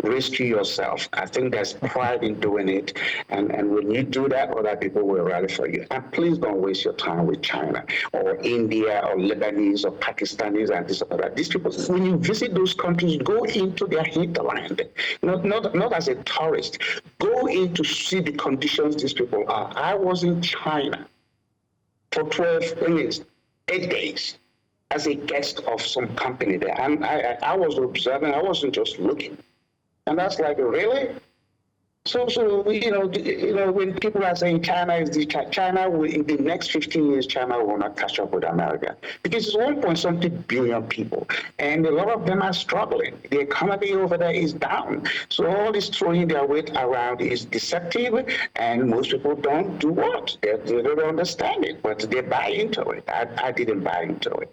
Rescue yourself. I think there's pride in doing it. And when you do that, other people will rally for you. And please don't waste your time with China or India or Lebanese or Pakistanis and this or that. These people, when you visit those countries, go into their hinterland, not as a tourist. Go in to see the conditions these people are. I was in China for 8 days. as a guest of some company there. And I was observing, I wasn't just looking. And that's like, really? So when people are saying China is China will, in the next 15 years, China will not catch up with America because it's 1.something billion people, and a lot of them are struggling. The economy over there is down. So all this throwing their weight around is deceptive, and most people don't do what? They don't understand it, but they buy into it. I didn't buy into it.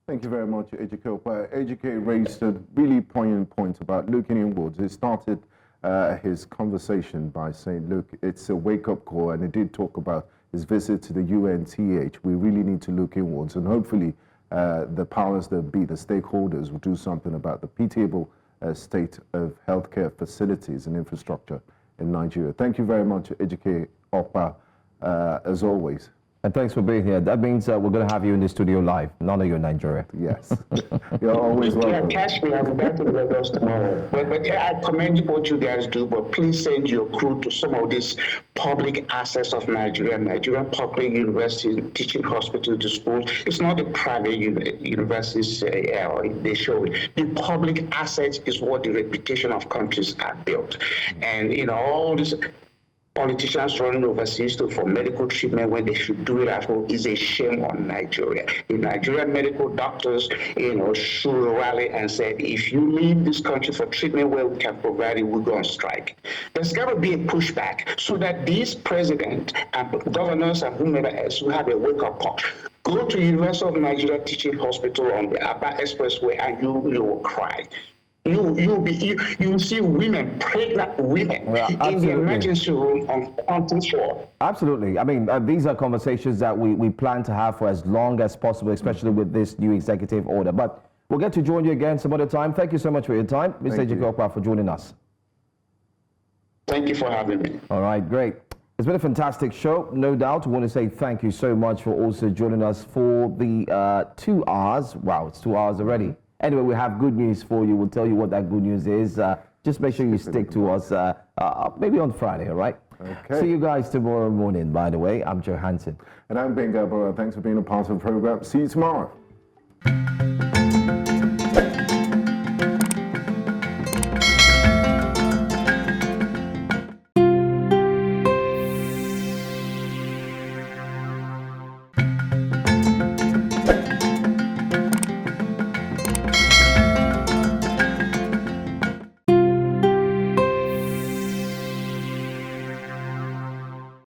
Thank you very much, Ejike. Ejike raised a really poignant point about looking inwards. It started his conversation by saying, look, it's a wake-up call, and he did talk about his visit to the UNTH. We really need to look inwards, and hopefully the powers that be, the stakeholders, will do something about the pitiable state of healthcare facilities and infrastructure in Nigeria. Thank you very much, Ejike Opa, as always. And thanks for being here. That means we're going to have you in the studio live. None of you in Nigeria. Yes. You're always welcome. Catch me. I'll be back to Lagos tomorrow. But I commend what you guys do, but please send your crew to some of these public assets of Nigeria, Nigerian public universities, teaching hospitals to schools. It's not the private universities they show it. The public assets is what the reputation of countries are built. And, all this politicians running overseas for medical treatment when they should do it at home is a shame on Nigeria. The Nigerian medical doctors, should rally and said, if you leave this country for treatment where we can provide it, we're going to strike. There's got to be a pushback so that these presidents and governors and whomever else will have a wake-up call. Go to University of Nigeria Teaching Hospital on the Aba Expressway and you will cry. You see women, pregnant women, in the emergency room on Quantum floor. Absolutely. I mean, these are conversations that we plan to have for as long as possible, especially with this new executive order. But we'll get to join you again some other time. Thank you so much for your time, Mr. Ejike Opa, for joining us. Thank you for having me. All right, great. It's been a fantastic show, no doubt. I want to say thank you so much for also joining us for the 2 hours. Wow, it's 2 hours already. Anyway, we have good news for you. We'll tell you what that good news is. Just make sure you stick to us maybe on Friday, all right? Okay. See you guys tomorrow morning, by the way. I'm Joe Hansen. And I'm Ben Gabor. Thanks for being a part of the program. See you tomorrow.